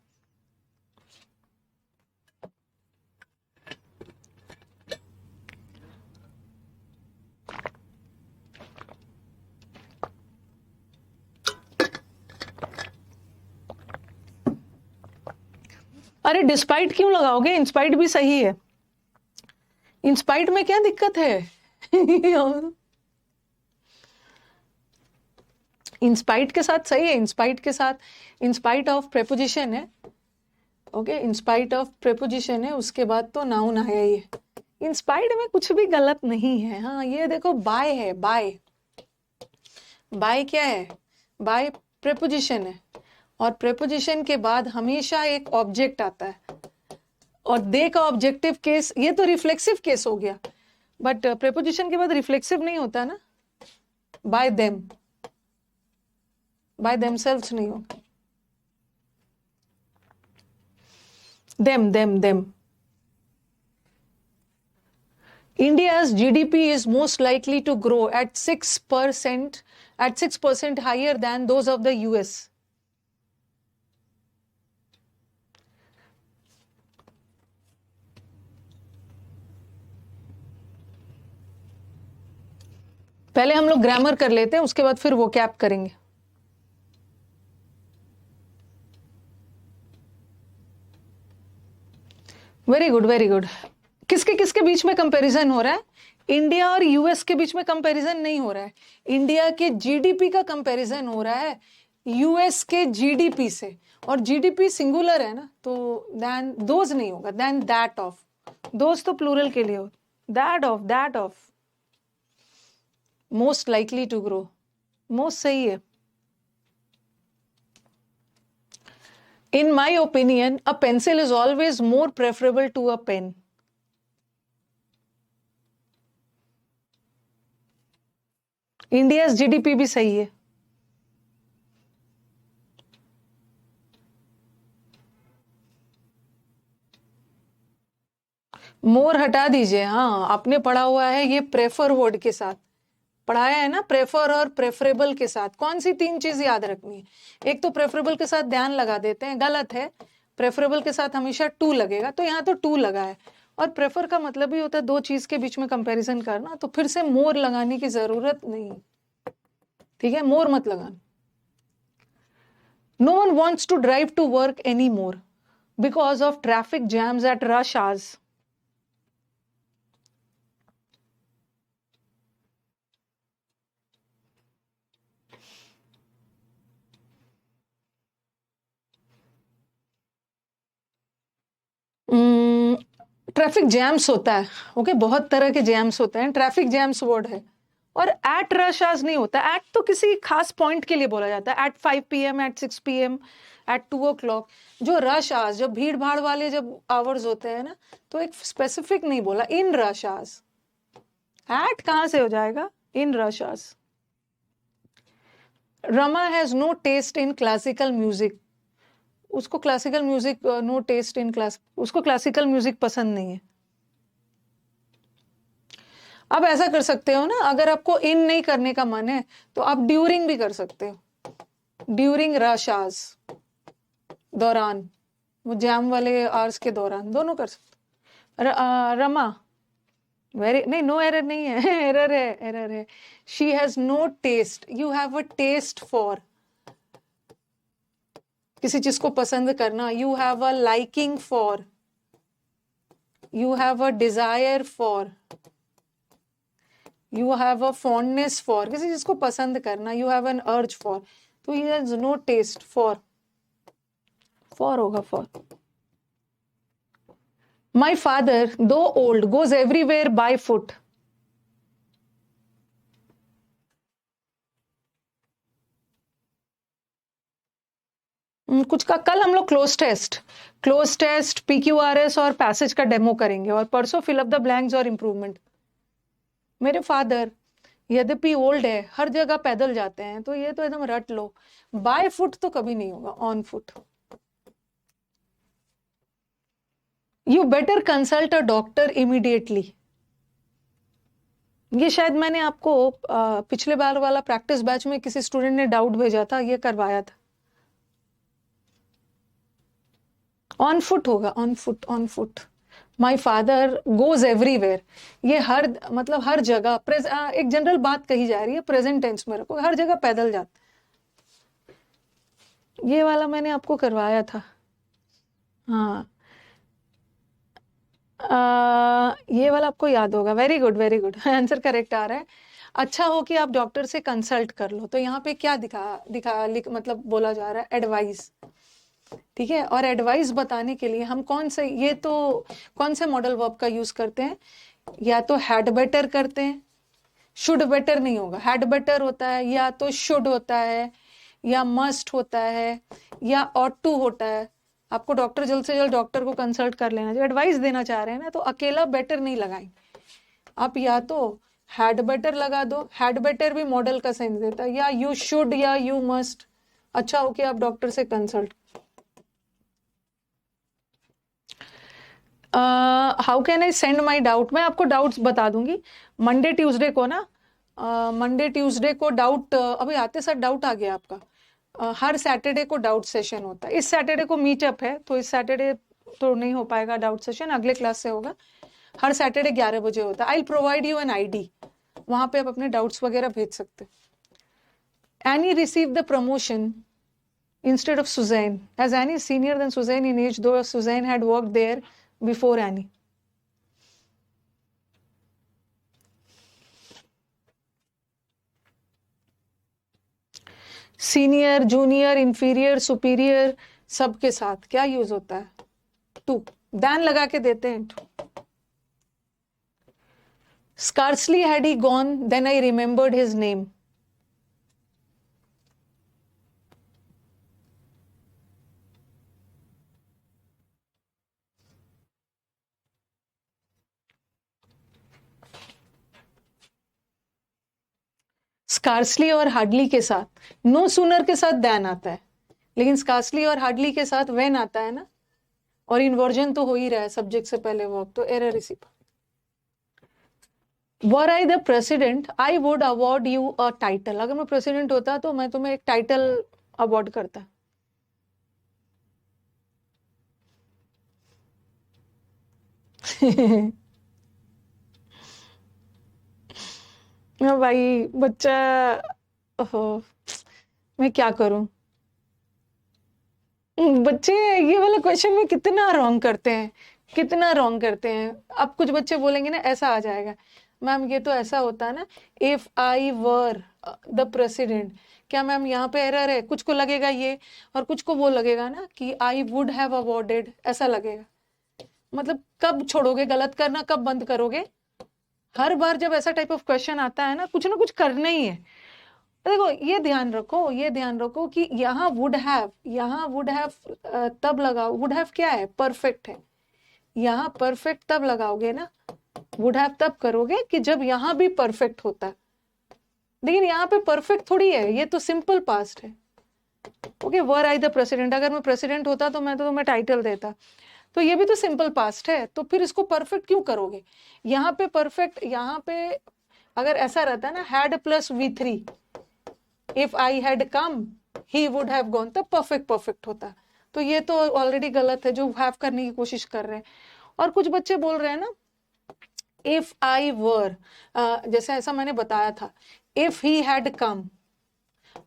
Speaker 1: अरे डिस्पाइट क्यों लगाओगे? इंस्पाइट भी सही है। इंस्पाइट में क्या दिक्कत है? इंस्पाइट के साथ सही है। इंस्पाइट के साथ इंस्पाइट ऑफ प्रेपोजिशन है। ओके, इंस्पाइट ऑफ प्रेपोजिशन है, उसके बाद तो नाउन आया ही है। इंस्पाइट में कुछ भी गलत नहीं है। हाँ, ये देखो बाय है, बाय। बाय क्या है? बाय प्रेपोजिशन है, और प्रेपोजिशन के बाद हमेशा एक ऑब्जेक्ट आता है, और दे का ऑब्जेक्टिव केस, ये तो रिफ्लेक्सिव केस हो गया। बट प्रेपोजिशन के बाद रिफ्लेक्सिव नहीं होता ना। बाय देम, बाय देमसेल्व्स नहीं होगा। Them. India's GDP is most likely to grow at 6% higher than those of the US. पहले हम लोग ग्रामर कर लेते हैं, उसके बाद फिर वो कैप करेंगे। Very good, very good. किसके किसके बीच में कंपैरिजन हो रहा है? इंडिया और यूएस के बीच में कंपैरिजन नहीं हो रहा है। इंडिया के जीडीपी का कंपैरिजन हो रहा है यूएस के जीडीपी से। और जीडीपी सिंगुलर है ना, तो दैन दोज नहीं होगा, दैन दैट ऑफ। दोज तो प्लूरल के लिए हो। That of most likely to grow, most सही है। In my opinion, a pencil is always more preferable to a pen. India's GDP भी सही है। मोर हटा दीजिए। हाँ, आपने पढ़ा हुआ है ये प्रेफर वर्ड के साथ पढ़ाया है ना, प्रेफर और प्रेफरेबल के साथ कौन सी 3 चीज याद रखनी है? एक तो प्रेफरेबल के साथ ध्यान लगा देते हैं, गलत है। प्रेफरेबल के साथ हमेशा टू लगेगा, तो यहाँ तो टू लगा है। और प्रेफर का मतलब ही होता है 2 चीज के बीच में कंपैरिजन करना, तो फिर से मोर लगाने की जरूरत नहीं। ठीक है, मोर मत लगाना। No one wants to drive to work any more because of traffic jams at rush hours. Traffic jams होता है, ओके, बहुत तरह के जैम्स होते हैं, ट्रैफिक जैम्स वर्ड है। और एट रश आवर्स नहीं होता, एट तो किसी खास पॉइंट के लिए बोला जाता है, at 5 PM, at 6 PM, at 2 o'clock। जो रश आवर्स, जब भीड़ भाड़ वाले जब आवर्स होते हैं ना, तो एक स्पेसिफिक नहीं बोला, इन रश आवर्स। एट कहां से हो जाएगा? In rush hours. Rama has no taste in classical music. उसको classical music, no taste in class, उसको क्लासिकल म्यूजिक पसंद नहीं है। अब ऐसा कर सकते हो ना, अगर आपको इन नहीं करने का मन है तो आप ड्यूरिंग भी कर सकते हो। ड्यूरिंग रश आवर्स, दौरान, वो जैम वाले आवर्स के दौरान, दोनों कर सकते। रमा, वेरी नहीं, नो एरर नहीं है, एरर है, एरर है। She has no taste, you have a taste for, किसी चीज को पसंद करना, you have a liking for, you have a desire for, you have a fondness for, किसी चीज को पसंद करना, you have an urge for, तो he has no taste for, for होगा, for. My father though old goes everywhere by foot. कुछ का कल हम लोग क्लोज टेस्ट, PQRS और पैसेज का डेमो करेंगे, और परसों फिल अप द ब्लैंक्स और इम्प्रूवमेंट। मेरे फादर यद्यपि ओल्ड है, हर जगह पैदल जाते हैं, तो ये तो एकदम रट लो। बाय फुट तो कभी नहीं होगा, on foot. You better consult a doctor immediately. ये शायद मैंने आपको पिछले बार वाला प्रैक्टिस बैच में किसी स्टूडेंट ने डाउट भेजा था, ये करवाया था। ऑन फुट होगा, on foot, on foot. My father goes everywhere, ये हर मतलब हर जगह, एक जनरल बात कही जा रही है, प्रेजेंट टेंस में रखो, हर जगह पैदल जाता। ये वाला मैंने आपको करवाया था। हाँ, ये वाला आपको याद होगा। Very good, very good, answer correct आ रहा है। अच्छा हो कि आप डॉक्टर से कंसल्ट कर लो। तो यहाँ पे क्या मतलब बोला जा रहा है, एडवाइस। ठीक है, और एडवाइस बताने के लिए हम कौन से मॉडल वर्ब का यूज करते हैं? या तो हैड बेटर करते हैं, शुड बेटर नहीं होगा, हैड बेटर होता है, या तो शुड होता है, या मस्ट होता है, या ऑट टू होता है। आपको डॉक्टर, जल्द से जल्द डॉक्टर को कंसल्ट कर लेना, जो एडवाइस देना चाह रहे हैं ना, तो अकेला बेटर नहीं लगाएं आप, या तो हैड बेटर लगा दो, हैड बेटर भी मॉडल का सेंस देता है, या यू शुड या यू मस्ट। अच्छा हो कि आप डॉक्टर से consult. How can I send my doubt? मैं आपको डाउट्स बता दूंगी मंडे ट्यूसडे को ना। मंडे ट्यूसडे को डाउट, अभी आते साथ डाउट आ गया आपका। हर सैटरडे को डाउट सेशन होता है। इस सैटरडे को मीटअप है, तो इस सैटरडे तो नहीं हो पाएगा डाउट सेशन, अगले क्लास से होगा। हर सैटरडे 11 बजे होता है। I provide you an ID, वहां पे आप अपने डाउट्स वगैरह भेज सकते हैं। Any receive the promotion instead of Suzanne, as Annie is senior than Suzanne in age, though Suzanne had worked there before Annie. Senior, junior, inferior, superior, सबके साथ क्या यूज होता है? टू, दैन लगा के देते हैं to. Scarcely had he gone, then I remembered his name. Scarcely और हार्डली के साथ, नो सूनर के साथ दैन आता है, लेकिन स्कार्सली और हार्डली के साथ व्हेन आता है ना। और इन्वर्जन तो हो ही रहा है सब्जेक्ट से पहले वर्ब, तो एरर इसी पर। Were I the president I would award you a title, अगर मैं प्रेसिडेंट होता तो मैं तुम्हें एक टाइटल अवॉर्ड करता। भाई बच्चा, ओहो, मैं क्या करूं। बच्चे ये वाला क्वेश्चन में कितना रॉन्ग करते हैं, कितना रॉन्ग करते हैं। अब कुछ बच्चे बोलेंगे ना ऐसा आ जाएगा, मैम ये तो ऐसा होता है ना, if I were the president, क्या मैम यहाँ पे एरर है? कुछ को लगेगा ये, और कुछ को वो लगेगा ना कि आई वुड हैव अवॉर्डेड, ऐसा लगेगा। मतलब कब छोड़ोगे गलत करना, कब बंद करोगे? हर बार जब ऐसा टाइप ऑफ क्वेश्चन आता है ना कुछ करना ही है। देखो ये ध्यान रखो, ये ध्यान रखो कि यहाँ वुड हैव, यहाँ वुड हैव तब लगाओ, वुड हैव क्या है? परफेक्ट है। यहाँ परफेक्ट तब लगाओगे ना, वुड हैव तब करोगे कि जब यहाँ भी परफेक्ट होता है, लेकिन यहाँ पे परफेक्ट थोड़ी है, ये तो सिंपल पास्ट है। Okay, were I the president, अगर मैं प्रेसिडेंट होता तो मैं तुम्हें टाइटल देता, तो ये भी तो सिंपल पास्ट है, तो फिर इसको परफेक्ट क्यों करोगे? यहाँ पे परफेक्ट, यहाँ पे अगर ऐसा रहता है ना, had plus V3, if I had come he would have gone, तब परफेक्ट परफेक्ट होता। तो ये तो ऑलरेडी गलत है जो हैव करने की कोशिश कर रहे हैं। और कुछ बच्चे बोल रहे हैं ना, इफ आई वर, जैसे ऐसा मैंने बताया था, इफ ही हैड कम,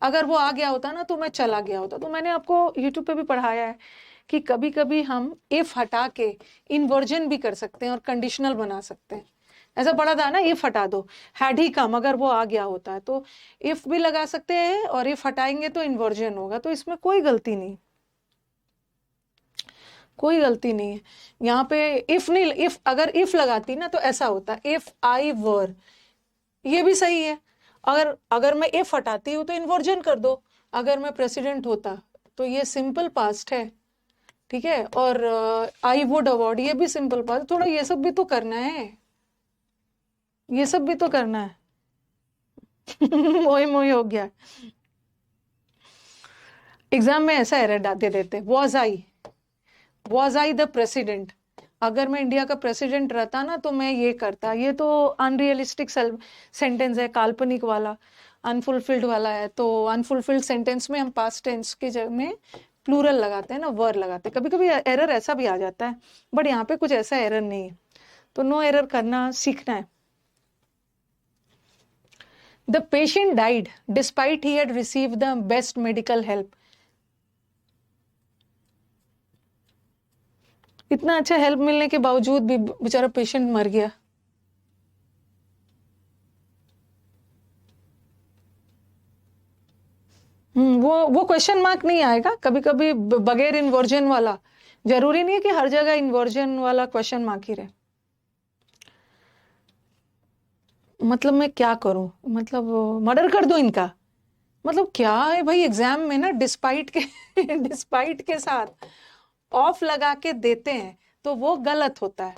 Speaker 1: अगर वो आ गया होता ना तो मैं चला गया होता। तो मैंने आपको यूट्यूब पे भी पढ़ाया है कि कभी कभी हम इफ हटा के इन्वर्जन भी कर सकते हैं और कंडीशनल बना सकते हैं। ऐसा पढ़ा था ना, इफ हटा दो, हैड ही कम, अगर वो आ गया होता है तो इफ भी लगा सकते हैं, और इफ हटाएंगे तो इन्वर्जन होगा। तो इसमें कोई गलती नहीं, कोई गलती नहीं है। यहाँ पे इफ नहीं, इफ अगर इफ लगाती ना तो ऐसा होता, इफ आई वर, ये भी सही है। अगर अगर मैं इफ हटाती हूँ तो इन्वर्जन कर दो, अगर मैं प्रेसिडेंट होता, तो ये सिंपल पास्ट है, ठीक है। और आई वुड अवॉर्ड, ये भी सिंपल पास्ट, थोड़ा ये सब भी तो करना है, ये सब भी तो करना है। मोही मोही हो गया। एग्जाम में ऐसा एरर दे देते, वॉज आई द प्रेसिडेंट, अगर मैं इंडिया का प्रेसिडेंट रहता ना तो मैं ये करता। ये तो अनरियलिस्टिक सेंटेंस है, काल्पनिक वाला, अनफुलफिल्ड वाला है। तो अनफुलफिल्ड सेंटेंस में हम पास्ट टेंस के जगह में प्लूरल लगाते हैं ना, वर लगाते हैं। कभी कभी एरर ऐसा भी आ जाता है, बट यहाँ पे कुछ ऐसा एरर नहीं है, तो नो एरर करना सीखना है। The patient died despite he had received the best medical help, इतना अच्छा हेल्प मिलने के बावजूद भी बेचारा पेशेंट मर गया। वो क्वेश्चन मार्क नहीं आएगा, कभी कभी बगैर इन्वर्जन वाला, जरूरी नहीं है कि हर जगह इन्वर्जन वाला क्वेश्चन मार्क ही रहे। मतलब मैं क्या करूं, मतलब मर्डर कर दूं इनका, मतलब क्या है भाई। एग्जाम में ना डिस्पाइट के डिस्पाइट के साथ ऑफ लगा के देते हैं तो वो गलत होता है।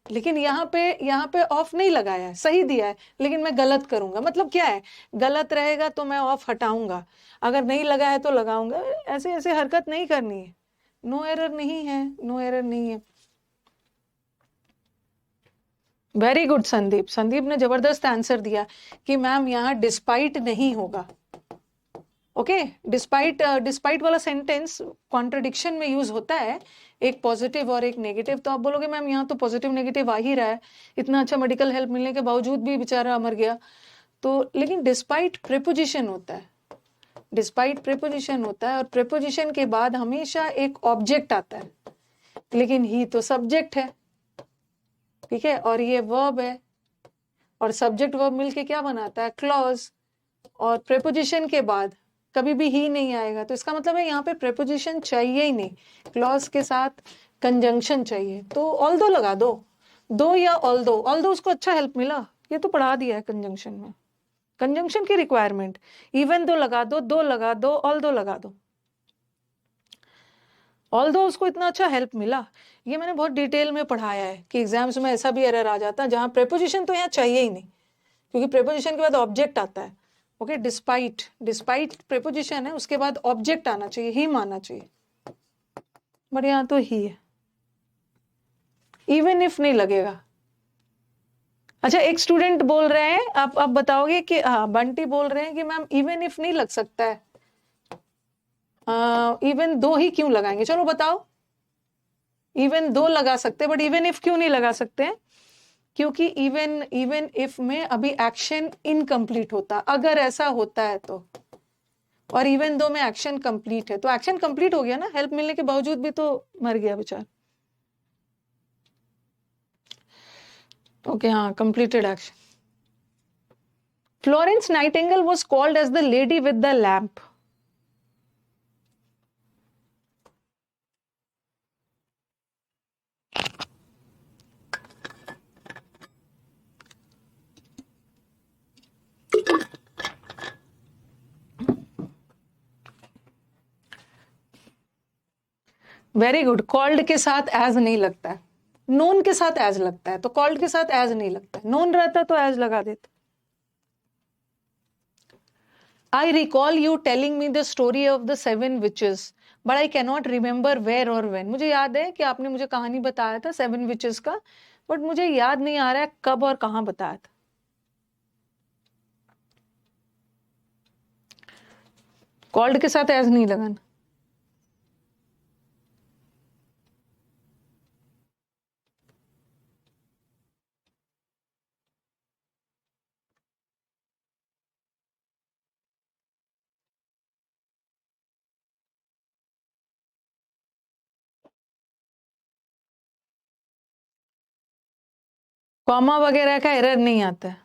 Speaker 1: लेकिन यहाँ पे ऑफ नहीं लगाया है, सही दिया है, लेकिन मैं गलत करूंगा। मतलब क्या है, गलत रहेगा तो मैं ऑफ हटाऊंगा, अगर नहीं लगाया तो लगाऊंगा। ऐसे ऐसे हरकत नहीं करनी है। नो एरर नहीं है, नो एरर नहीं है। वेरी गुड संदीप, संदीप ने जबरदस्त आंसर दिया कि मैम यहाँ डिस्पाइट नहीं होगा। ओके, डिस्पाइट वाला सेंटेंस कॉन्ट्रडिक्शन में यूज होता है, एक पॉजिटिव और एक नेगेटिव। तो आप बोलोगे मैम यहाँ तो पॉजिटिव नेगेटिव आ ही रहा है, इतना अच्छा मेडिकल हेल्प मिलने के बावजूद भी बेचारा मर गया। तो लेकिन डिस्पाइट प्रीपोजिशन होता है, डिस्पाइट प्रीपोजिशन होता है, और प्रीपोजिशन के बाद हमेशा एक ऑब्जेक्ट आता है, लेकिन ही तो सब्जेक्ट है, ठीक है, और ये वर्ब है, और सब्जेक्ट वर्ब मिलके क्या बनाता है, क्लॉज। और प्रीपोजिशन के बाद कभी भी ही नहीं आएगा, तो इसका मतलब है यहाँ पे प्रीपोजिशन चाहिए ही नहीं, क्लॉज के साथ कंजंक्शन चाहिए। तो ऑल दो लगा दो, दो या ऑल दो उसको अच्छा हेल्प मिला, ये तो पढ़ा दिया है कंजंक्शन में, कंजंक्शन की रिक्वायरमेंट। इवन दो लगा दो लगा दो, ऑल दो लगा दो। ऑल दो उसको इतना अच्छा हेल्प मिला, ये मैंने बहुत डिटेल में पढ़ाया है कि एग्जाम्स में ऐसा भी एरर आ जाता है जहाँ प्रीपोजिशन तो यहाँ चाहिए ही नहीं, क्योंकि प्रीपोजिशन के बाद ऑब्जेक्ट आता है। ओके, डिस्पाइट प्रीपोजिशन है, उसके बाद ऑब्जेक्ट आना चाहिए, हिम आना चाहिए, बट यहाँ तो ही है। इवन इफ नहीं लगेगा। अच्छा, एक स्टूडेंट बोल रहे हैं, आप बताओगे कि हाँ, बंटी बोल रहे हैं कि मैम इवन इफ नहीं लग सकता है, इवन दो ही क्यों लगाएंगे? चलो बताओ, इवन दो लगा सकते हैं बट इवन इफ क्यों नहीं लगा सकते हैं? क्योंकि इवन इफ में अभी एक्शन इनकम्प्लीट होता, अगर ऐसा होता है तो, और इवन दो में एक्शन कंप्लीट है, तो एक्शन कंप्लीट हो गया ना, हेल्प मिलने के बावजूद भी तो मर गया बेचारा। ओके, हाँ, completed action. Florence Nightingale was called as the lady with the lamp. Very good. Called के साथ एज नहीं लगता है, नोन के साथ एज लगता है, तो कॉल्ड के साथ एज नहीं लगता है, नोन रहता तो एज लगा देते। I recall you telling me the story of the 7 witches, but I cannot remember where or when. मुझे याद है कि आपने मुझे कहानी बताया था 7 witches का, बट मुझे याद नहीं आ रहा है कब और कहां बताया था। कॉल्ड के साथ एज नहीं लगाना। कॉमा वगैरह का एरर नहीं आता है,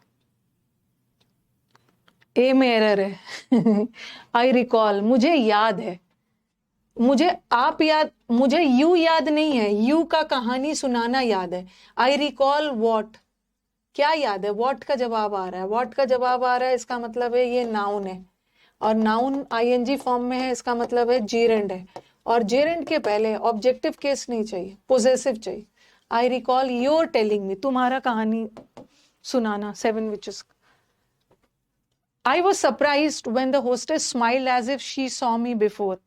Speaker 1: ए में एरर है। आई रिकॉल, मुझे याद है, मुझे आप याद, मुझे यू याद नहीं है, यू का कहानी सुनाना याद है। आई रिकॉल वॉट, क्या याद है? वॉट का जवाब आ रहा है, वॉट का जवाब आ रहा है, इसका मतलब है ये नाउन है, और नाउन आईएनजी फॉर्म में है, इसका मतलब है जेरेंड है, और जेरेंड के पहले ऑब्जेक्टिव केस नहीं चाहिए, पोजेसिव चाहिए। I recall your telling me, तुम्हारा कहानी सुनाना 7 witches. I was surprised when the hostess smiled as if she saw me before.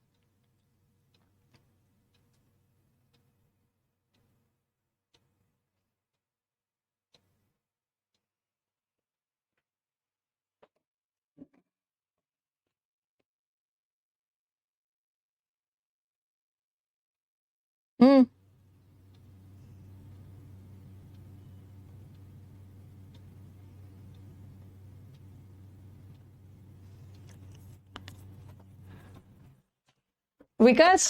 Speaker 1: Hmm. विकास,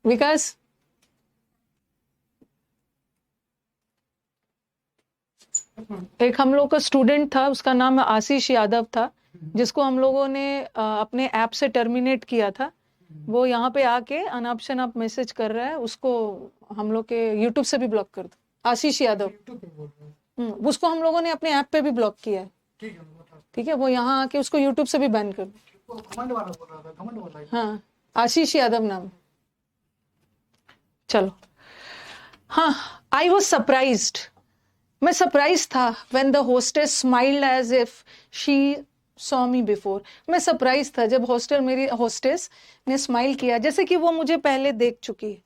Speaker 1: विकास, एक हम लोग का स्टूडेंट था, उसका नाम आशीष यादव था, जिसको हम लोगों ने अपने ऐप से टर्मिनेट किया था। वो यहाँ पे आके अनाप शनाप मैसेज कर रहा है, उसको हम लोग के यूट्यूब से भी ब्लॉक कर दो। आशीष यादव, उसको हम लोगों ने अपने ऐप पे भी ब्लॉक किया है। ठीक है, वो यहाँ आके उसको यूट्यूब से भी बैन कर दो। हाँ, आशीष यादव नाम। चलो, हाँ, आई वॉज सरप्राइज्ड, मैं सरप्राइज था when the hostess smiled as if she saw me before. मैं सरप्राइज था जब मेरी होस्टेस ने स्माइल किया जैसे कि वो मुझे पहले देख चुकी है।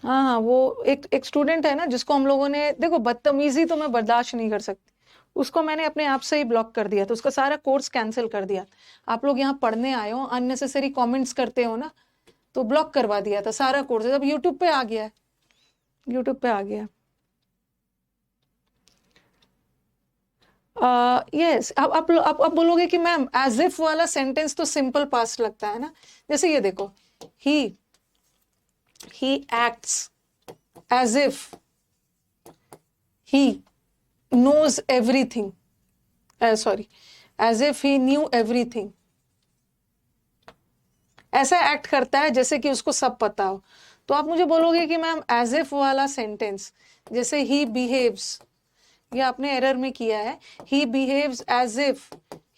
Speaker 1: हाँ, वो एक स्टूडेंट है ना, जिसको हम लोगों ने, देखो बदतमीजी तो मैं बर्दाश्त नहीं कर सकती, उसको मैंने अपने आप से ही ब्लॉक कर दिया था, उसका सारा कोर्स कैंसिल कर दिया। आप लोग यहाँ पढ़ने आए हो, अननेसेसरी कमेंट्स करते हो ना, तो ब्लॉक करवा दिया था सारा कोर्स। अब यूट्यूब पे आ गया है, यूट्यूब पे आ गया। यस, अब आप बोलोगे कि मैम एज इफ वाला सेंटेंस तो सिंपल पास्ट लगता है ना। जैसे ये देखो, he acts as if he knows everything, sorry, as if he knew everything। ऐसा एक्ट करता है जैसे कि उसको सब पता हो। तो आप मुझे बोलोगे कि मैम एज इफ वाला सेंटेंस, जैसे ही बिहेव्स, ये आपने एरर में किया है, he behaves as if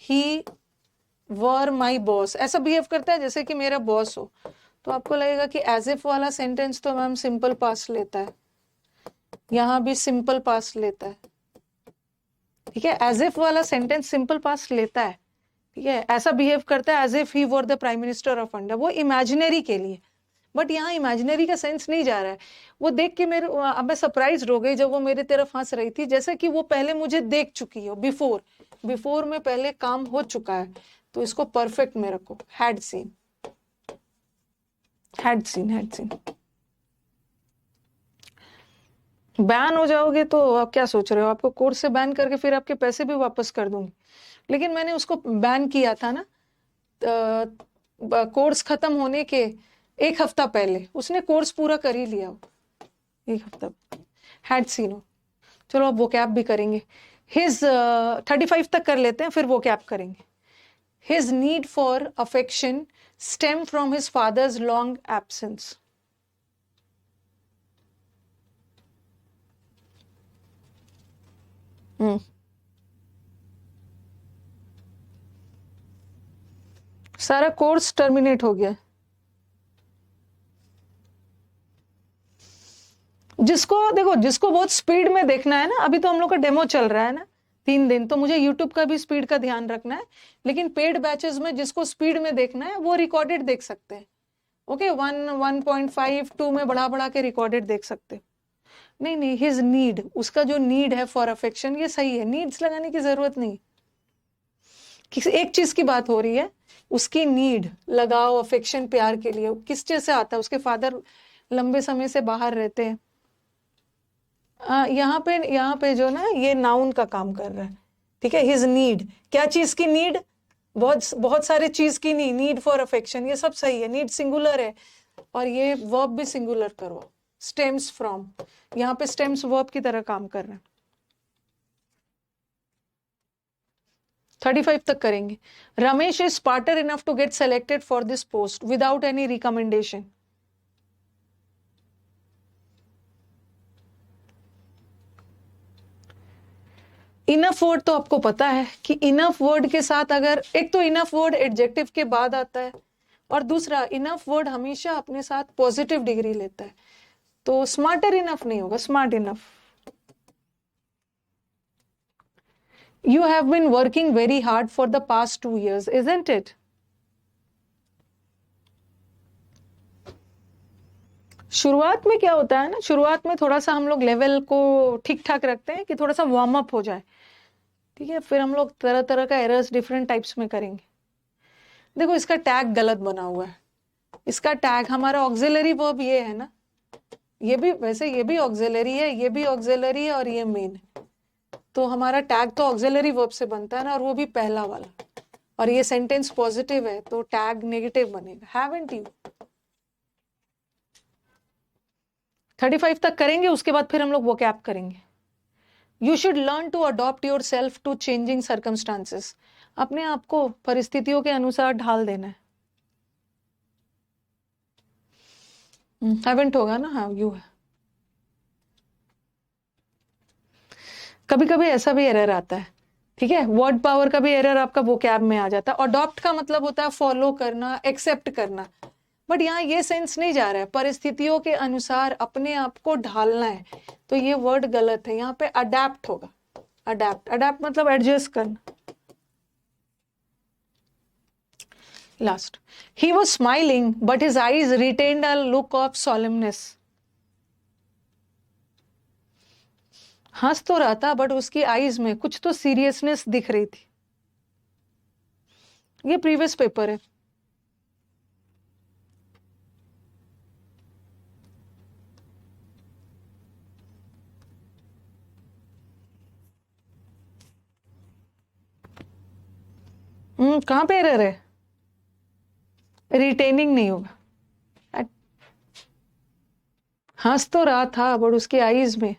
Speaker 1: he were my boss, ऐसा बिहेव करता है जैसे कि मेरा बॉस हो। तो आपको लगेगा कि एज इफ वाला सेंटेंस तो मैम सिंपल पास्ट लेता है, यहां भी सिंपल पास्ट लेता है। ठीक है, एज इफ वाला सेंटेंस सिंपल पास्ट लेता है। ठीक है, ऐसा बिहेव करता है as if he were the prime minister of India, वो इमेजिनरी के लिए, बट यहाँ इमेजिनरी का सेंस नहीं जा रहा है। वो देख के मेरे अब मैं सरप्राइज हो गई जब वो मेरे तरफ हंस रही थी, जैसे कि वो पहले मुझे देख चुकी हो, बिफोर में पहले काम हो चुका है। तो इसको परफेक्ट में रखो, हैड सीन। बैन हो जाओगे तो आप क्या सोच रहे हो, आपको कोर्स से बैन करके फिर आपके पैसे भी वापस कर दूंगी। लेकिन मैंने उसको बैन किया था ना कोर्स खत्म होने के 1 हफ्ता पहले, उसने कोर्स पूरा कर ही लिया 1 हफ्ता। हैड सीन हो। चलो अब वो कैप भी करेंगे। हिज 35 तक कर लेते हैं, फिर वो कैप करेंगे। His need for affection stem from his father's long absence. सारा कोर्स टर्मिनेट हो गया। जिसको बहुत स्पीड में देखना है ना, अभी तो हम लोग का डेमो चल रहा है ना 3 दिन, तो मुझे यूट्यूब का भी स्पीड का ध्यान रखना है। लेकिन पेड बैचेस में जिसको स्पीड में देखना है वो रिकॉर्डेड देख सकते हैं। ओके 1.5 2 में बढ़ा के रिकॉर्डेड देख सकते हैं। नहीं, हिज नीड, उसका जो नीड है फॉर अफेक्शन, ये सही है, नीड्स लगाने की जरूरत नहीं। किसी एक चीज की बात हो रही है, उसकी नीड लगाओ अफेक्शन, प्यार के लिए। किस चीज से आता है, उसके फादर लंबे समय से बाहर रहते हैं। यहाँ पे जो ना ये नाउन का काम कर रहा है, ठीक है। हिज नीड, क्या चीज की नीड, बहुत सारे चीज की नहीं, नीड फॉर अफेक्शन, ये सब सही है। नीड सिंगुलर है और ये वर्ब भी सिंगुलर करो, स्टेम्स फ्रॉम, यहाँ पे स्टेम्स वर्ब की तरह काम कर रहे हैं। 35 तक करेंगे। Ramesh is smarter enough to get selected for this post without any recommendation. Enough word तो आपको पता है कि इनफ वर्ड के साथ अगर एक तो इनफ वर्ड एडजेक्टिव के बाद आता है, और दूसरा इनफ वर्ड हमेशा अपने साथ पॉजिटिव डिग्री लेता है। तो स्मार्टर इनफ नहीं होगा, smart enough. You have been working very hard for the past 2 years, isn't it? शुरुआत में क्या होता है ना, शुरुआत में थोड़ा सा हम लोग लेवल को ठीक ठाक रखते हैं कि थोड़ा सा वार्म अप हो जाए, ठीक है। फिर हम लोग तरह तरह का एरर्स डिफरेंट टाइप्स में करेंगे। देखो इसका टैग गलत बना हुआ है। इसका टैग हमारा ऑक्सिलरी वर्ब ये है ना, ये भी वैसे ये भी ऑक्सिलरी है, ये भी ऑक्सिलरी है और ये मेन है। तो हमारा टैग तो ऑक्सिलरी वर्ब से बनता है ना, और वो भी पहला वाला, और ये सेंटेंस पॉजिटिव है तो टैग नेगेटिव बनेगा, हैवंट यू। 35 तक करेंगे, उसके बाद फिर हम लोग वो कैप करेंगे। You should learn to adopt yourself to changing circumstances. अपने आप को परिस्थितियों के अनुसार ढाल देना है। हैवंट होगा ना, हाँ यू है। कभी कभी ऐसा भी एरर आता है, ठीक है। वर्ड पावर का भी एरर आपका वोकैब में आ जाता है। अडॉप्ट का मतलब होता है फॉलो करना, एक्सेप्ट करना, बट यहाँ ये सेंस नहीं जा रहा है, परिस्थितियों के अनुसार अपने आप को ढालना है, तो ये वर्ड गलत है। यहाँ पे अडेप्ट होगा, अडेप्ट मतलब एडजस्ट करना। Last, he was smiling but his eyes retained a look of solemnness. हंस तो रहा था बट उसकी आईज में कुछ तो सीरियसनेस दिख रही थी। ये प्रीवियस पेपर है। कहां पे एरर है, रिटेनिंग नहीं होगा। हंस तो रहा था बट उसकी आईज में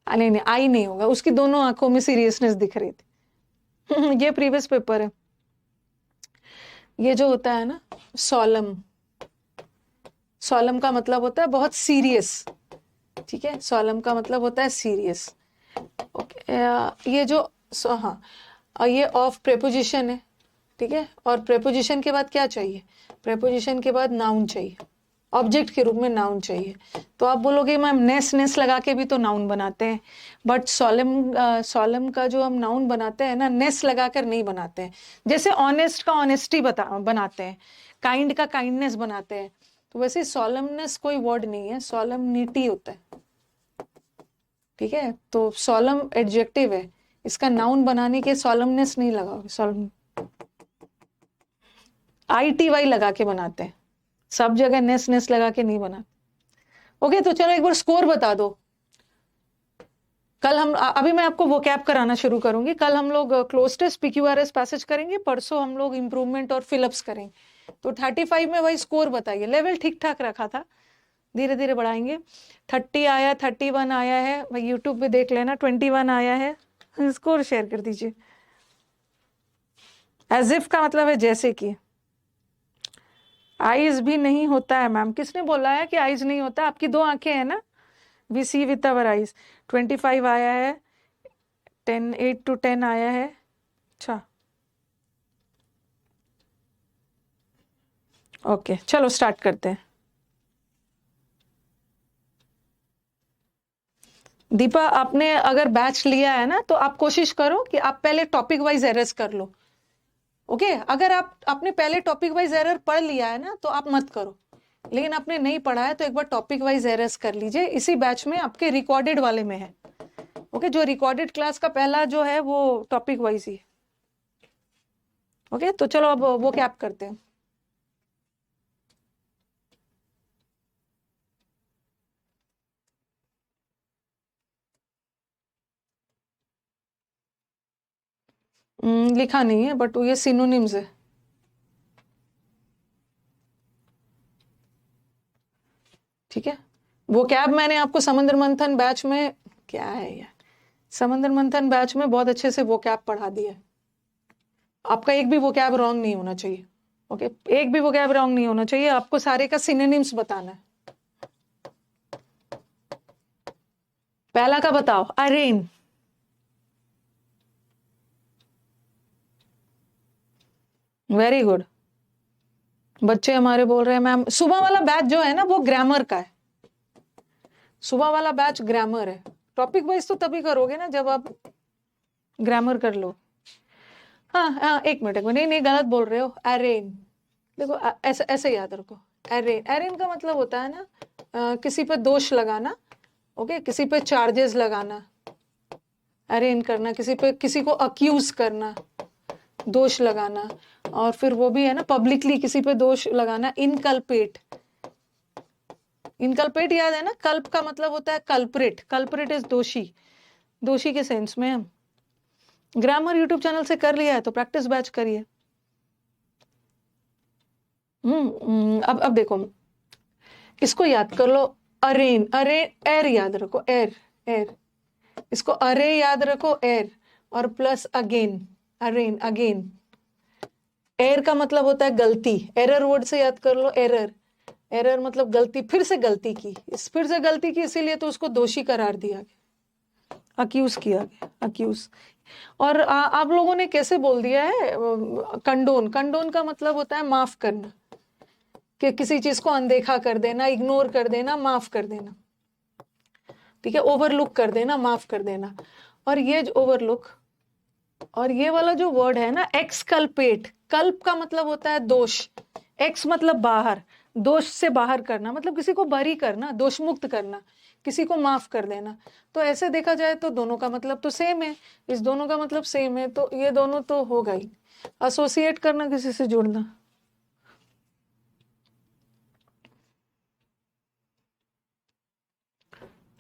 Speaker 1: नहीं, आई नहीं होगा, उसकी दोनों आंखों में सीरियसनेस दिख रही थी। ये प्रीवियस पेपर है। ये जो होता है ना सॉलम, सॉलम का मतलब होता है बहुत सीरियस, ठीक है। सॉलम का मतलब होता है सीरियस। ओके, ये जो हाँ, और ये ऑफ प्रेपोजिशन है, ठीक है। और प्रेपोजिशन के बाद क्या चाहिए, प्रेपोजिशन के बाद नाउन चाहिए। ऑब्जेक्ट के रूप में नाउन चाहिए। तो आप बोलोगे मैम नेस लगा के भी तो नाउन बनाते हैं, बट सोलम का जो हम नाउन बनाते हैं ना, नेस लगाकर नहीं बनाते हैं। जैसे ऑनेस्ट का ऑनेस्टी बनाते हैं, काइंड का काइंडनेस बनाते हैं, तो वैसे सोलमनेस कोई वर्ड नहीं है, सोलमनिटी होता है। ठीक है, तो सोलम एडजेक्टिव है, इसका नाउन बनाने के सोलमनेस नहीं लगाओगे, सोलम ITY लगा के बनाते हैं, सब जगह नेस लगा के नहीं बनाते। ओके, तो चलो एक बार स्कोर बता दो। कल हम अभी मैं आपको वो कैप कराना शुरू करूंगी। कल हम लोग क्लोज टेस्ट PQRS पैसेज करेंगे, परसों हम लोग इंप्रूवमेंट और फिलअप्स करेंगे। तो 35 में भाई स्कोर बताइए। लेवल ठीक ठाक रखा था, धीरे धीरे बढ़ाएंगे। 30 आया, 31 आया है भाई, यूट्यूब पे देख लेना। 21 आया है, स्कोर शेयर कर दीजिए। एज इफ का मतलब है जैसे कि। आईज भी नहीं होता है मैम, किसने बोला है कि आईज नहीं होता? आपकी 2 आंखें हैं ना, we see with our eyes. 25 आया है, 8 to 10 आया है। अच्छा, ओके चलो स्टार्ट करते हैं। दीपा, आपने अगर बैच लिया है ना, तो आप कोशिश करो कि आप पहले टॉपिक वाइज एरर्स कर लो। ओके, अगर आपने पहले टॉपिक वाइज एरर पढ़ लिया है ना, तो आप मत करो। लेकिन आपने नहीं पढ़ा है तो एक बार टॉपिक वाइज एरर्स कर लीजिए। इसी बैच में आपके रिकॉर्डेड वाले में है। ओके, जो रिकॉर्डेड क्लास का पहला जो है वो टॉपिक वाइज ही। ओके, तो चलो अब वो कैप करते हैं। लिखा नहीं है, बट ये सिनोनिम्स है। ठीक है, वो कैब मैंने आपको समुद्र मंथन बैच में, क्या है यार, समुद्र मंथन बैच में बहुत अच्छे से वो कैब पढ़ा दिया है। आपका एक भी वो कैब रॉन्ग नहीं होना चाहिए। ओके, एक भी वो कैब रॉन्ग नहीं होना चाहिए, आपको सारे का सिनोनिम्स बताना है। पहला का बताओ, अरेन। वेरी गुड, बच्चे हमारे बोल रहे हैं मैम सुबह वाला बैच जो है ना वो ग्रामर का है। सुबह वाला बैच ग्रामर है। टॉपिक वाइज तो तभी करोगे ना जब आप ग्रामर कर लो। हाँ हाँ, एक मिनट नहीं नहीं, गलत बोल रहे हो। अरेन, देखो ऐसे ऐसे याद रखो। एरेन, एरेन का मतलब होता है ना किसी पे दोष लगाना। ओके, किसी पे चार्जेस लगाना, अरेन करना, किसी को अक्यूज करना, दोष लगाना। और फिर वो भी है ना पब्लिकली किसी पे दोष लगाना, इनकल्पेट। इनकल्पेट याद है ना, कल्प का मतलब होता है कल्प्रिट, कल्प्रिट इज दोषी, दोषी के सेंस में। हम ग्रामर यूट्यूब चैनल से कर लिया है तो प्रैक्टिस बैच करिए। अब देखो, इसको याद कर लो। अरेन, अरे एर याद रखो, एर एर, इसको अरे याद रखो, एर, और प्लस अगेन, अरेन अगेन। एर का मतलब होता है गलती, एरर वर्ड से याद कर लो, एरर। एरर मतलब गलती, फिर से गलती की, फिर से गलती की, इसीलिए तो उसको दोषी करार दिया गया, अक्यूज किया गया, अक्यूज। और आप लोगों ने कैसे बोल दिया है कंडोन। कंडोन का मतलब होता है माफ करना, कि किसी चीज को अनदेखा कर देना, इग्नोर कर देना, माफ कर देना। ठीक है, ओवरलुक कर देना, माफ कर देना। और ये ओवरलुक, और ये वाला जो वर्ड है ना एक्सकल्पेट, कल्प का मतलब होता है दोष, एक्स मतलब बाहर, दोष से बाहर करना, मतलब किसी को बरी करना, दोष मुक्त करना, किसी को माफ कर देना। तो ऐसे देखा जाए तो दोनों का मतलब तो सेम है, इस दोनों का मतलब सेम है, तो ये दोनों तो होगा ही। एसोसिएट करना, किसी से जुड़ना।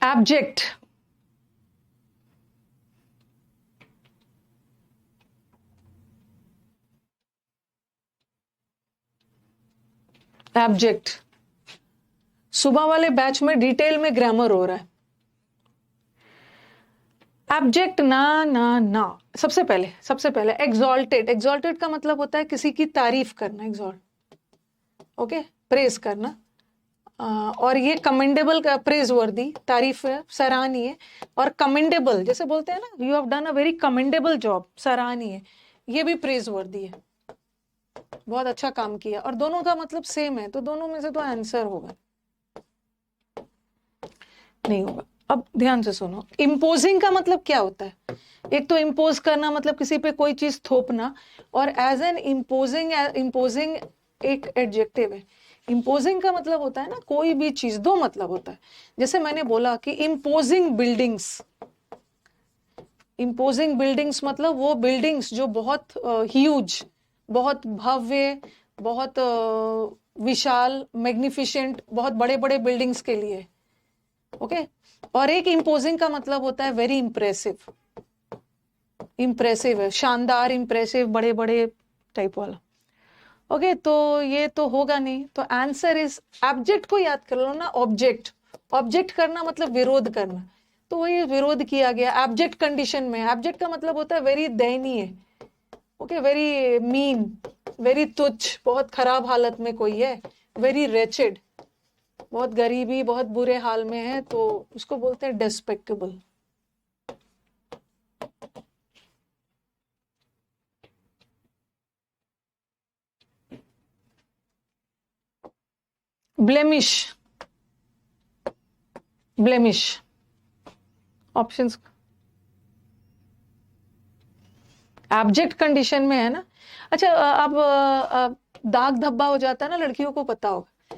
Speaker 1: एब्जेक्ट, एब्जेक्ट सुबह वाले बैच में डिटेल में ग्रामर हो रहा है। एब्जेक्ट ना ना ना, सबसे पहले एग्जॉल्टेड। एग्जॉल्टेड का मतलब होता है किसी की तारीफ करना, एग्जॉल्ट, ओके, प्रेज करना। और ये कमेंडेबल का प्रेज वर्दी, तारीफ है, सराहनीय। और कमेंडेबल जैसे बोलते हैं ना, you have done a very commendable job, सराहनीय, ये भी प्रेज वर्दी है, बहुत अच्छा काम किया। और दोनों का मतलब सेम है, तो दोनों में से तो आंसर होगा। नहीं होगा। अब ध्यान से सुनो, इम्पोजिंग का मतलब क्या होता है? एक तो इम्पोज करना मतलब किसी पे कोई चीज थोपना, और एज एन इम्पोजिंग एक एडजेक्टिव है। इम्पोजिंग का मतलब होता है ना कोई भी चीज, दो मतलब होता है। जैसे मैंने बोला कि इम्पोजिंग बिल्डिंग्स, इम्पोजिंग बिल्डिंग्स मतलब वो बिल्डिंग्स जो बहुत ह्यूज, बहुत भव्य, बहुत विशाल, मैग्निफिसेंट, बहुत बड़े बड़े बिल्डिंग्स के लिए। ओके। और एक इम्पोजिंग का मतलब होता है वेरी इंप्रेसिव। इंप्रेसिव है, शानदार, इंप्रेसिव, बड़े बड़े टाइप वाला। ओके, तो ये तो होगा नहीं, तो आंसर इज, ऑब्जेक्ट को याद कर लो ना, ऑब्जेक्ट। ऑब्जेक्ट करना मतलब विरोध करना, तो वही विरोध किया गया ऑब्जेक्ट कंडीशन में। ऑब्जेक्ट का मतलब होता है वेरी दयनीय, ओके, वेरी मीन, वेरी तुच्छ, बहुत खराब हालत में कोई है, वेरी रेचेड, बहुत गरीबी, बहुत बुरे हाल में है, तो उसको बोलते हैं despicable. Blemish, blemish options abject condition में है ना। अच्छा, अब दाग धब्बा हो जाता है ना, लड़कियों को पता होगा,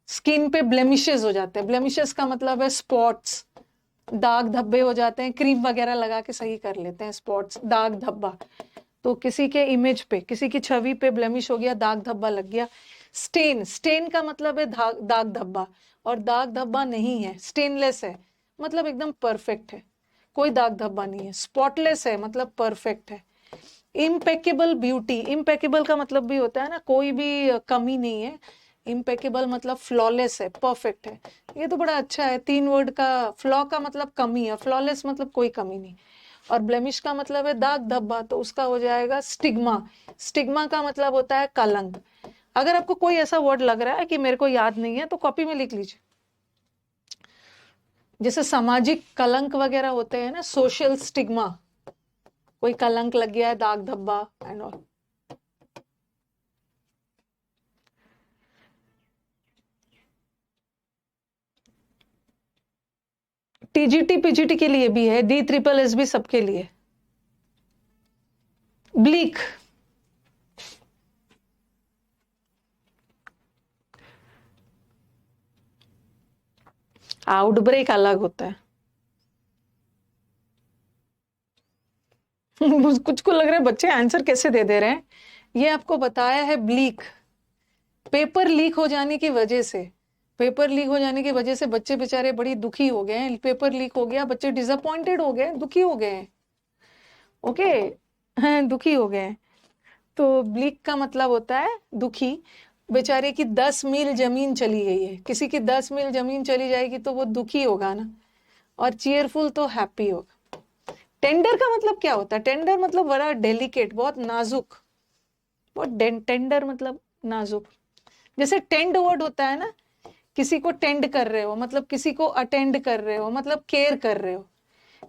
Speaker 1: स्किन पे ब्लेमिशेस हो जाते हैं। ब्लेमिशेस का मतलब है स्पॉट्स, दाग धब्बे हो जाते हैं, क्रीम वगैरह लगा के सही कर लेते हैं स्पॉट्स, दाग धब्बा। तो किसी के इमेज पे, किसी की छवि पे ब्लेमिश हो गया, दाग धब्बा लग गया। स्टेन, स्टेन का मतलब है दाग धब्बा, और दाग धब्बा नहीं है, स्टेनलेस है, मतलब एकदम परफेक्ट है, कोई दाग धब्बा नहीं है। स्पॉटलेस है मतलब परफेक्ट है। इम्पेकेबल ब्यूटी, इम्पेकेबल का मतलब भी होता है ना कोई भी कमी नहीं है। इम्पेकेबल मतलब फ्लॉलेस है, परफेक्ट है। ये तो बड़ा अच्छा है, 3 वर्ड का। फ्लॉ का मतलब कमी है, फ्लॉलेस मतलब कोई कमी नहीं, और ब्लेमिश का मतलब है दाग धब्बा, तो उसका हो जाएगा स्टिग्मा। स्टिग्मा का मतलब होता है कलंक। अगर आपको कोई ऐसा वर्ड लग रहा है कि मेरे को याद नहीं है, तो कॉपी में लिख लीजिए। जैसे सामाजिक कलंक वगैरह होते हैं ना, सोशल स्टिग्मा, कोई कलंक लग गया है, दाग धब्बा एंड ऑल। टीजीटी पीजीटी के लिए भी है, डी ट्रिपल एस भी सबके लिए। ब्लीक, आउटब्रेक अलग होता है। कुछ को लग रहा है बच्चे आंसर कैसे दे दे रहे हैं। ये आपको बताया है ब्लीक, पेपर लीक हो जाने की वजह से, पेपर लीक हो जाने की वजह से बच्चे बेचारे बड़ी दुखी हो गए हैं। पेपर लीक हो गया, बच्चे डिसअपॉइंटेड हो गए, दुखी हो गए हैं। ओके, हैं, दुखी हो गए हैं। तो ब्लीक का मतलब होता है दुखी। बेचारे की 10 मील जमीन चली गई है, किसी की 10 मील जमीन चली जाएगी तो वो दुखी होगा ना, और चीयरफुल तो हैप्पी होगा। टेंडर का मतलब क्या होता है? टेंडर मतलब बड़ा डेलिकेट, बहुत नाजुक, बहुत टेंडर मतलब नाजुक। जैसे टेंड वर्ड होता है ना, किसी को टेंड कर रहे हो मतलब किसी को अटेंड कर रहे हो, मतलब केयर कर रहे हो,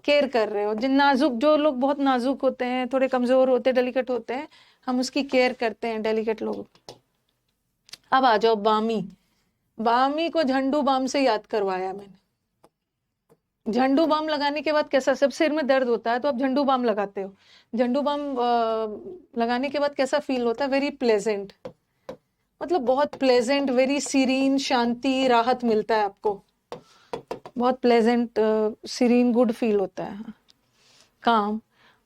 Speaker 1: केयर कर रहे हो। जिन नाजुक, जो लोग बहुत नाजुक होते हैं, थोड़े कमजोर होते हैं, डेलिकेट होते हैं, हम उसकी केयर करते हैं, डेलिकेट लोग। अब आ जाओ बामी। बामी को झंडू बाम से याद करवाया मैंने। झंडू बाम लगाने के बाद कैसा, सब सिर में दर्द होता है तो आप झंडू बाम लगाते हो। झंडू बाम लगाने के बाद कैसा फील होता है? वेरी प्लेजेंट, मतलब बहुत प्लेजेंट, वेरी सीरीन, शांति, राहत मिलता है आपको, बहुत प्लेजेंट, सीरीन, गुड फील होता है, काम।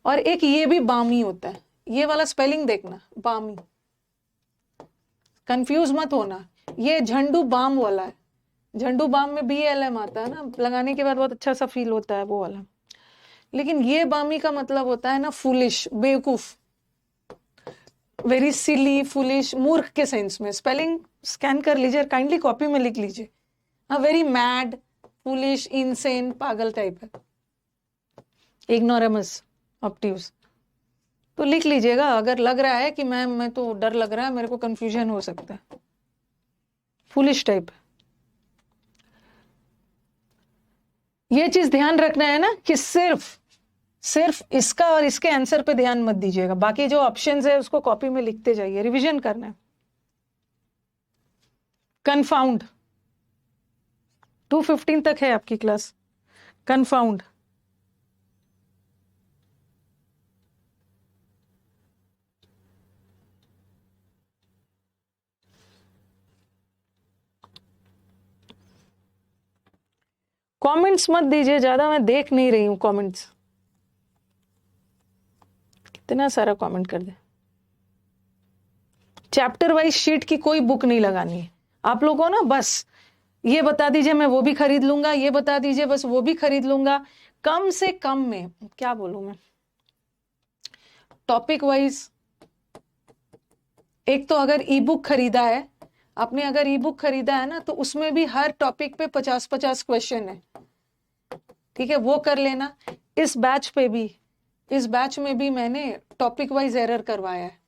Speaker 1: और एक ये भी बामी होता है, ये वाला स्पेलिंग देखना, बामी, कंफ्यूज मत होना, ये झंडू बाम वाला है। झंडू बाम में BLM आता है ना, लगाने के बाद बहुत अच्छा सा फील होता है, वो वाला। लेकिन ये बामी का मतलब होता है ना फुलिश, बेवकूफ, वेरी सिली, फुलिश, मूर्ख के सेंस में। स्पेलिंग स्कैन कर लीजिए, काइंडली कॉपी में लिख लीजिए। हाँ, वेरी मैड, फुलिश, इनसेन, पागल टाइप है, इग्नोरेमस, ऑब्ट्यूज। तो लिख लीजिएगा, अगर लग रहा है कि मैं तो डर लग रहा है, मेरे को कंफ्यूजन हो सकता है, फुलिश टाइप। ये चीज ध्यान रखना है ना कि सिर्फ सिर्फ इसका और इसके आंसर पे ध्यान मत दीजिएगा, बाकी जो ऑप्शंस है उसको कॉपी में लिखते जाइए, रिवीजन करना है। कन्फाउंड, 2:15 तक है आपकी क्लास। कंफाउंड। कमेंट्स मत दीजिए ज्यादा, मैं देख नहीं रही हूं कमेंट्स। कितना सारा कमेंट कर दे। चैप्टर वाइज शीट की कोई बुक नहीं लगानी है आप लोगों को ना, बस ये बता दीजिए मैं वो भी खरीद लूंगा, ये बता दीजिए बस वो भी खरीद लूंगा। कम से कम में क्या बोलूं मैं, टॉपिक वाइज एक तो अगर ई बुक खरीदा है आपने, अगर ई बुक खरीदा है ना तो उसमें भी हर टॉपिक पे 50-50 क्वेश्चन है, ठीक है, वो कर लेना। इस बैच पे भी, इस बैच में भी मैंने टॉपिक वाइज एरर करवाया है,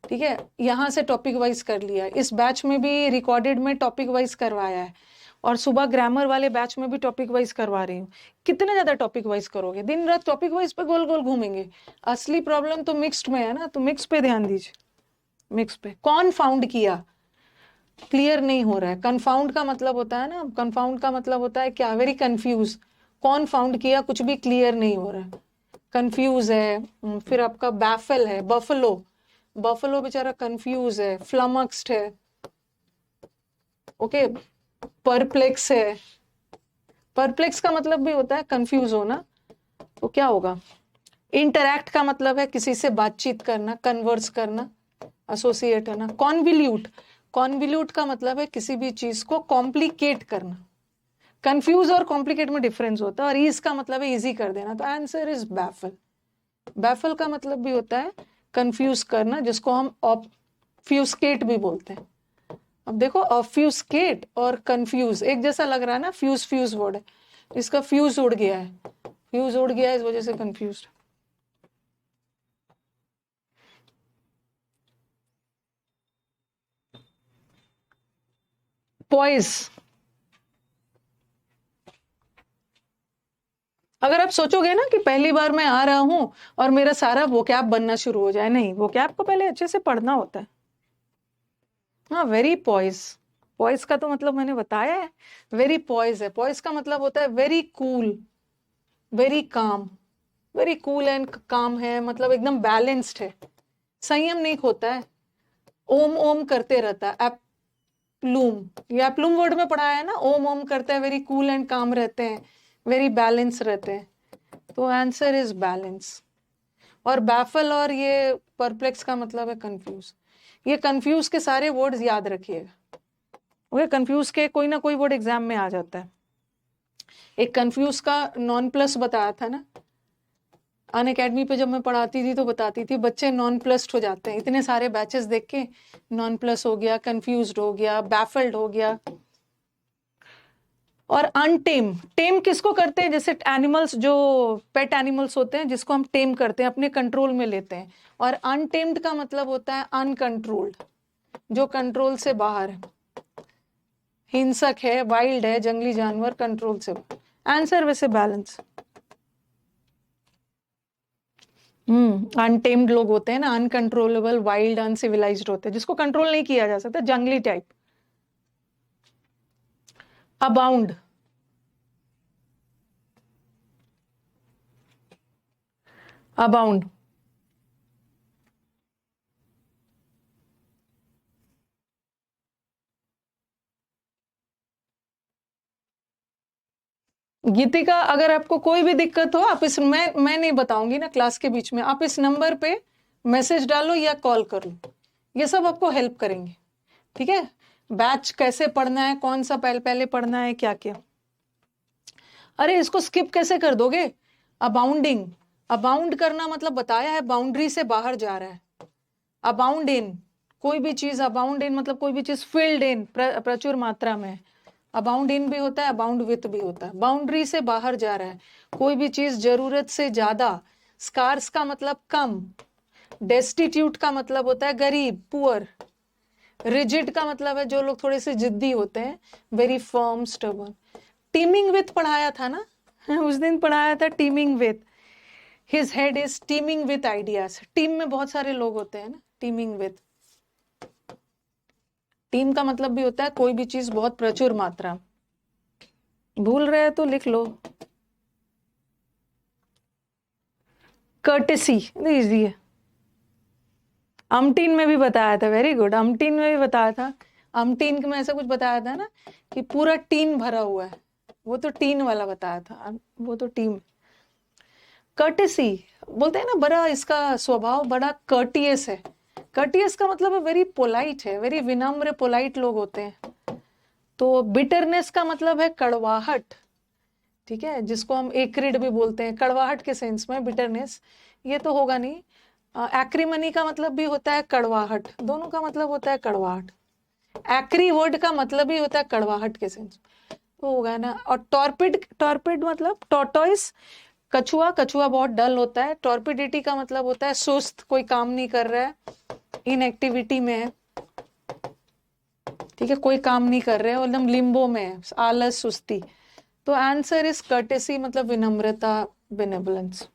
Speaker 1: ठीक है, यहां से टॉपिक वाइज कर लिया है। इस बैच में भी रिकॉर्डेड में टॉपिक वाइज करवाया है, और सुबह ग्रामर वाले बैच में भी टॉपिक वाइज करवा रही हूँ। कितने ज्यादा टॉपिक वाइज करोगे, दिन रात टॉपिक वाइज पे गोल गोल घूमेंगे। असली प्रॉब्लम तो मिक्स्ड में है ना, तो मिक्स पे ध्यान दीजिए। मिक्स पे कौन फाउंड किया, क्लियर नहीं हो रहा है। कन्फाउंड का मतलब होता है ना, कन्फाउंड का मतलब होता है क्या, वेरी कंफ्यूज। कौन फाउंड किया, कुछ भी क्लियर नहीं हो रहा है, कंफ्यूज है। फिर आपका बैफल है, बफलो, बफलो बेचारा कंफ्यूज है, फ्लमक्स्ड है, ओके, परप्लेक्स है। परप्लेक्स का मतलब भी होता है कंफ्यूज होना। तो क्या होगा, इंटरैक्ट का मतलब है किसी से बातचीत करना, कन्वर्स करना, एसोसिएट होना। कॉन्विल्यूट, कॉन्विल्यूट का मतलब है किसी भी चीज को कॉम्प्लिकेट करना। कंफ्यूज और कॉम्प्लिकेट में डिफरेंस होता है। और ईज का मतलब है इजी कर देना, तो आंसर इज बैफल। बैफल का मतलब भी होता है कंफ्यूज करना, जिसको हम ऑब्फ्यूस्केट भी बोलते हैं। अब देखो ऑब्फ्यूस्केट और कंफ्यूज एक जैसा लग रहा है ना, फ्यूज फ्यूज वर्ड है, इसका फ्यूज उड़ गया है, फ्यूज उड़ गया है, इस वजह से कंफ्यूज। पॉइज, अगर आप सोचोगे ना कि पहली बार मैं आ रहा हूं और मेरा सारा वोकैब बनना शुरू हो जाए, नहीं, वोकैब को पहले अच्छे से पढ़ना होता है। हाँ, वेरी पॉइज, पॉइज का तो मतलब मैंने बताया है, वेरी पॉइज है। पॉइज का मतलब होता है very cool, very calm. Very cool and काम है मतलब एकदम बैलेंस्ड है, संयम नहीं खोता है, ओम ओम करते रहता है। एप्लूम, ये एप्लूम वर्ड में पढ़ाया है ना, ओम ओम करते हैं, वेरी कूल एंड काम रहते हैं, वेरी बैलेंस रहते हैं। तो आंसर इज बैलेंस। और बैफल और ये परप्लेक्स का मतलब है कंफ्यूज। ये कंफ्यूज के सारे वर्ड्स याद रखिएगा, ओके, कंफ्यूज के कोई ना कोई वर्ड एग्जाम में आ जाता है। एक कंफ्यूज का नॉन प्लस बताया था ना, अन अकेडमी पे जब मैं पढ़ाती थी तो बताती थी बच्चे नॉन प्लस्ड हो जाते हैं, इतने सारे बैचेस देख के नॉन प्लस हो गया, कंफ्यूज्ड हो गया, बैफल्ड हो गया। और अनटेम, टेम किसको करते हैं, जैसे एनिमल्स जो पेट एनिमल्स होते हैं जिसको हम टेम करते हैं, अपने कंट्रोल में लेते हैं। और अनटेम्ड का मतलब होता है अनकंट्रोल्ड, जो कंट्रोल से बाहर है, हिंसक है, वाइल्ड है, जंगली जानवर, कंट्रोल से बाहर। आंसर वैसे बैलेंस। अनटेम्ड लोग होते हैं ना, अनकंट्रोलेबल, वाइल्ड, अनसिविलाइज्ड होते हैं, जिसको कंट्रोल नहीं किया जा सकता, जंगली टाइप। अबाउंड, अबाउंड, गीतिका, अगर आपको कोई भी दिक्कत हो आप इस, मैं नहीं बताऊंगी ना क्लास के बीच में, आप इस नंबर पे मैसेज डालो या कॉल कर लो, ये सब आपको हेल्प करेंगे, ठीक है। बैच कैसे पढ़ना है, कौन सा पहले पहले पढ़ना है, क्या क्या। अरे इसको स्किप कैसे कर दोगे, अबाउंडिंग, अबाउंड करना मतलब बताया है बाउंड्री से बाहर जा रहा है। अबाउंड इन, कोई भी चीज अबाउंड इन मतलब कोई भी चीज फिल्ड इन, प्रचुर मात्रा में। अबाउंड इन भी होता है, अबाउंड विथ भी होता है, बाउंड्री से बाहर जा रहा है, कोई भी चीज जरूरत से ज्यादा। स्कार्स का मतलब कम, डेस्टिट्यूट का मतलब होता है गरीब, पुअर। रिजिड का मतलब है जो लोग थोड़े से जिद्दी होते हैं, very firm, stubborn. Teeming with पढ़ाया था ना, उस दिन पढ़ाया था teeming with, his head is teeming with ideas. Team में बहुत सारे लोग होते हैं ना, टीमिंग विथ। टीम का मतलब भी होता है कोई भी चीज बहुत प्रचुर मात्रा। भूल रहे हैं तो लिख लो। कर्टेसी इजी है। अम्टीन में भी बताया था, वेरी गुड, अम्टीन में भी बताया था। अम्टीन में ऐसा कुछ बताया था ना कि पूरा टीन भरा हुआ है, वो तो टीन वाला बताया था, वो तो टीम। कर्टेसी बोलते हैं ना, बड़ा इसका स्वभाव बड़ा कर्टियस है। कर्टियस का मतलब है वेरी पोलाइट है, वेरी विनम्र पोलाइट लोग होते हैं। तो बिटरनेस का मतलब है कड़वाहट, ठीक है, जिसको हम एक्रिड भी बोलते हैं, कड़वाहट के सेंस में बिटरनेस, ये तो होगा नहीं। एक्रीमनी का मतलब भी होता है कड़वाहट, दोनों का मतलब होता है कड़वाहट। एक्री वर्ड का मतलब ही होता है कड़वाहट के सेंस, तो होगा ना। और टॉर्पिड, टॉर्पिड मतलब टॉर्टोइस, कछुआ, कछुआ बहुत डल होता है। टॉर्पिडिटी का मतलब होता है सुस्त, कोई काम नहीं कर रहा है, इनएक्टिविटी में है, ठीक है, कोई काम नहीं कर रहे हैं, एकदम लिम्बो में है, आलस, सुस्ती। तो आंसर इज कर्टेसी, मतलब विनम्रता, बेनेवलेंस।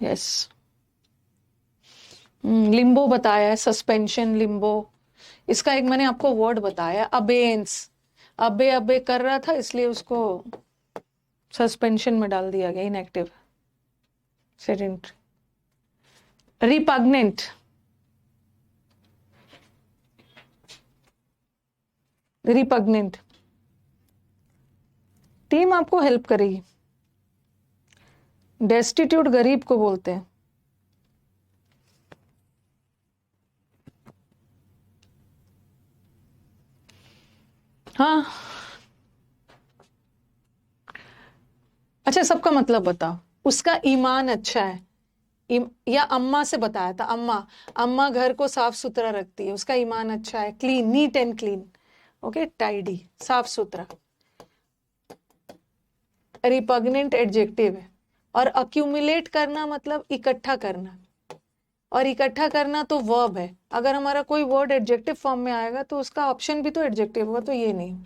Speaker 1: यस। लिम्बो बताया है, सस्पेंशन, लिम्बो। इसका एक मैंने आपको वर्ड बताया, अबेयंस, अबे अबे कर रहा था इसलिए उसको सस्पेंशन में डाल दिया गया, inactive, sedentary. Repugnant, repugnant. Team आपको हेल्प करेगी। डेस्टिट्यूट गरीब को बोलते हैं। हाँ, अच्छा, सबका मतलब बताओ। उसका ईमान अच्छा है, या अम्मा से बताया था, अम्मा, अम्मा घर को साफ सुथरा रखती है, उसका ईमान अच्छा है, clean, neat and clean, okay, tidy, साफ सुथरा। रिपग्नेंट एडजेक्टिव है। और अक्यूमुलेट करना मतलब इकट्ठा करना, और इकट्ठा करना तो वर्ब है। अगर हमारा कोई वर्ड एडजेक्टिव फॉर्म में आएगा तो उसका ऑप्शन भी तो एडजेक्टिव होगा, तो ये नहीं।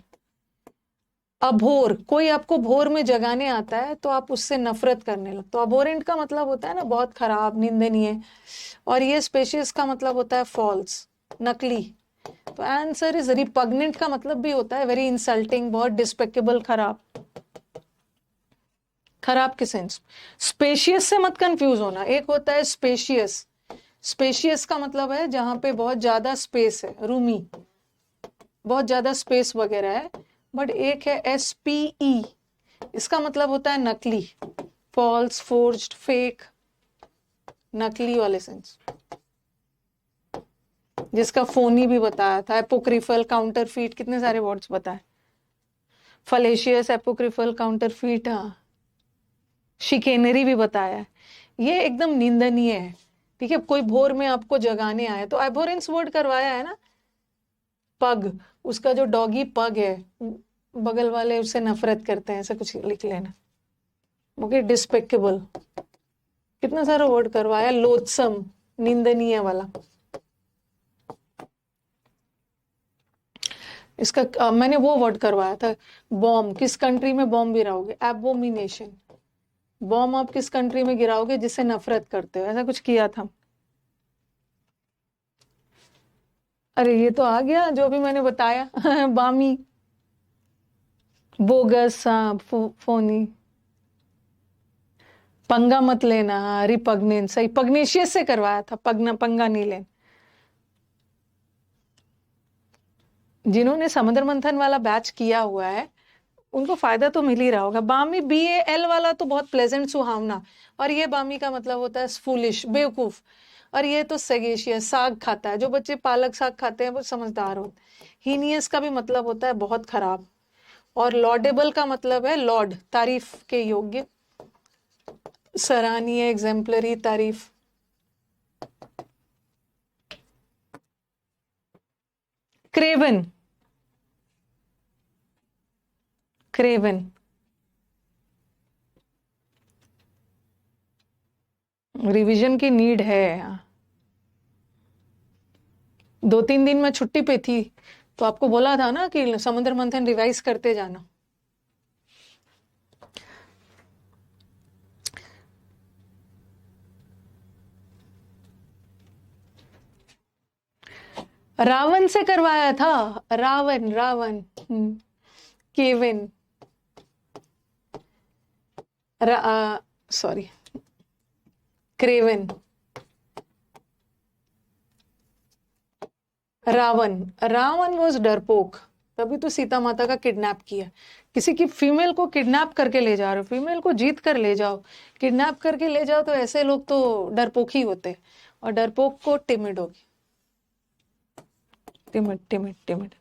Speaker 1: अभोर, कोई आपको भोर में जगाने आता है तो आप उससे नफरत करने लगते, तो अभोरेंट का मतलब होता है ना बहुत खराब, निंदनीय। और ये स्पेशियस का मतलब होता है फॉल्स, नकली। तो आंसर इज रिपग्नेंट का मतलब भी होता है वेरी इंसल्टिंग, बहुत डिस्पेकेबल, खराब, खराब के सेंस। स्पेशियस से मत कंफ्यूज होना, एक होता है स्पेशियस, स्पेशियस का मतलब है जहां पे बहुत ज्यादा स्पेस है, रूमी, बहुत ज्यादा स्पेस वगैरह है। बट एक है SPE, इसका मतलब होता है नकली, फॉल्स, फोर्ज्ड, फेक, नकली वाले सेंस, जिसका फोनी भी बताया था, एपोक्रिफल, काउंटरफीट, कितने सारे वर्ड्स बताए। फलेशियस, एपोक्रिफल, काउंटरफीट, हाँ, शिकेनरी भी बताया है। ये एकदम निंदनीय है, ठीक है। कोई भोर में आपको जगाने आए तो एबोरेंस वर्ड करवाया है ना। पग, उसका जो डॉगी पग है, बगल वाले उससे नफरत करते हैं, ऐसा कुछ लिख लेना, ओके। डिस्पेकेबल, कितना सारा वर्ड करवाया, लोथसम, निंदनीय वाला। इसका मैंने वो वर्ड करवाया था, बॉम्ब, किस कंट्री में बॉम्ब गिराओगे, एबोमिनेशन। बॉम्ब आप किस कंट्री में गिराओगे जिससे नफरत करते हो, ऐसा कुछ किया था। अरे ये तो आ गया जो भी मैंने बताया बामी, बोगस, हाँ, फोनी। पंगा मत लेना, रिपग्नेंस, सही, पग्नेशियस से करवाया था, पगना, पंगा नहीं लेना। जिन्होंने समुद्र मंथन वाला बैच किया हुआ है उनको फायदा तो मिल ही रहा होगा। बामी, BAL वाला तो बहुत प्लेजेंट, सुहावना, और ये बामी का मतलब होता है फूलिश, बेवकूफ। और ये तो सगेशियस, साग खाता है, जो बच्चे पालक साग खाते हैं वो समझदार होते हैं। हीनियस का भी मतलब होता है बहुत खराब। और लॉडेबल का मतलब है लॉर्ड, तारीफ के योग्य, सराहनीय, एग्जेम्पलरी, तारीफ। क्रेवन, क्रेवन, रिवीजन की नीड है। 2-3 दिन में छुट्टी पे थी तो आपको बोला था ना कि समुद्र मंथन रिवाइज करते जाना। रावण से करवाया था, Ravan, Ravan. Kevin, sorry, craven, Ravan. Ravan was डरपोक, तभी तो सीता माता का किडनैप किया। किसी की फीमेल को किडनैप करके ले जा रहे हो, फीमेल को जीत कर ले जाओ, किडनैप करके ले जाओ, तो ऐसे लोग तो डरपोक ही होते। और डरपोक को टिमिड होगी, timid timid timid.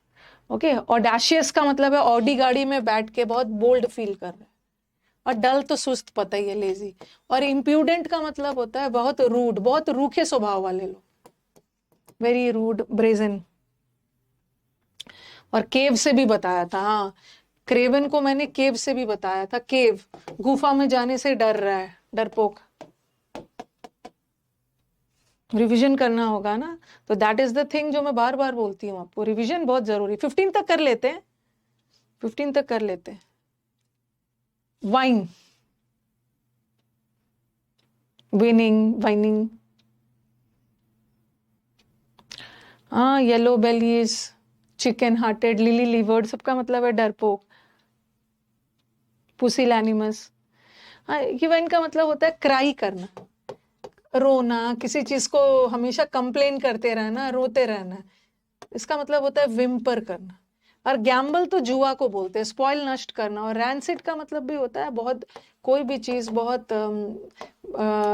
Speaker 1: Okay, audacious का मतलब है ऑडी गाड़ी में बैठ के बहुत बोल्ड फील कर रहे हैं। और डल तो सुस्त, पता ही है, लेजी। और इम्प्यूडेंट का मतलब होता है बहुत रूड, बहुत रूखे स्वभाव वाले लोग, वेरी रूड, ब्रेजन। और केव से भी बताया था, हाँ, क्रेवन को मैंने केव से भी बताया था। केव, गुफा में जाने से डर रहा है, डरपोक। रिवीजन करना होगा ना, तो दैट इज द थिंग जो मैं बार बार बोलती हूँ आपको, रिवीजन बहुत जरूरी। 15 तक कर लेते हैं, 15 तक कर लेते हैं। Wine, winning, whining. हाँ, येलो बेलीज, चिकन हार्टेड, लिली लिवर्ड, सबका मतलब है डरपोक। पुसिलैनिमस, हाँ, ये वाइन का मतलब होता है क्राई करना, रोना, किसी चीज को हमेशा कंप्लेन करते रहना, रोते रहना। इसका मतलब होता है विम्पर करना। और गैम्बल तो जुआ को बोलते हैं, स्पॉइल, नष्ट करना। और रैंसिड का मतलब भी होता है बहुत, कोई भी चीज बहुत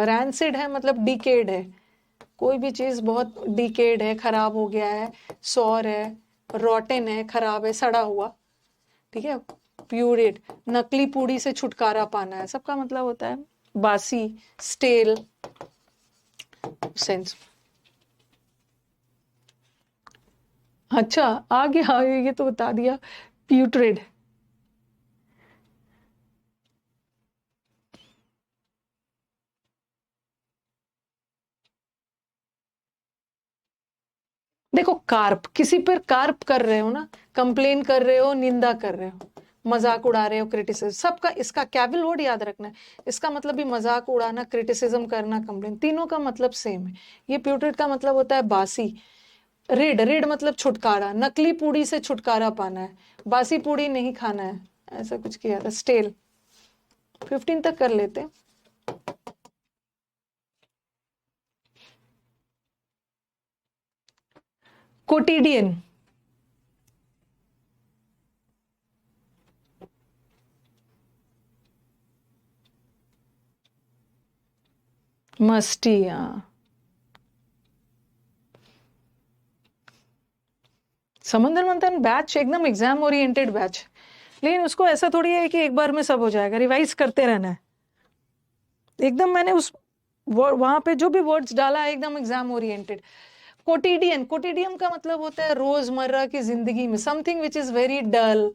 Speaker 1: रैंसिड है, मतलब डिकेड है, कोई भी चीज बहुत डिकेड है, खराब हो गया है, सौर है, रॉटन है, खराब है, सड़ा हुआ, ठीक है। प्यूरिड, नकली पूड़ी से छुटकारा पाना है, सबका मतलब होता है बासी, स्टेल सेंस। अच्छा, आ गया, ये तो बता दिया। प्यूट्रिड, देखो, कार्प, किसी पर कार्प कर रहे हो ना, कंप्लेन कर रहे हो, निंदा कर रहे हो, मजाक उड़ा रहे हो, क्रिटिसिज्म, सबका इसका कैविल वर्ड याद रखना है। इसका मतलब भी मजाक उड़ाना, क्रिटिसिज्म करना, कंप्लेन, तीनों का मतलब सेम है। ये प्यूट्रिड का मतलब होता है बासी। रिड, रिड मतलब छुटकारा, नकली पूड़ी से छुटकारा पाना है, बासी पूड़ी नहीं खाना है, ऐसा कुछ किया था। स्टेल, 15 तक कर लेते हैं। कोटिडियन, मस्टी, हाँ। समंदर मंथन बैच एकदम एग्जाम ओरिएंटेड बैच, लेकिन उसको ऐसा थोड़ी है कि एक बार में सब हो जाएगा, रिवाइज करते रहना है एकदम। मैंने उस वहां पे जो भी वर्ड्स डाला है एकदम एग्जाम ओरिएंटेड। कोटिडियन, कोटिडियम का मतलब होता है रोजमर्रा की जिंदगी में something which is very dull.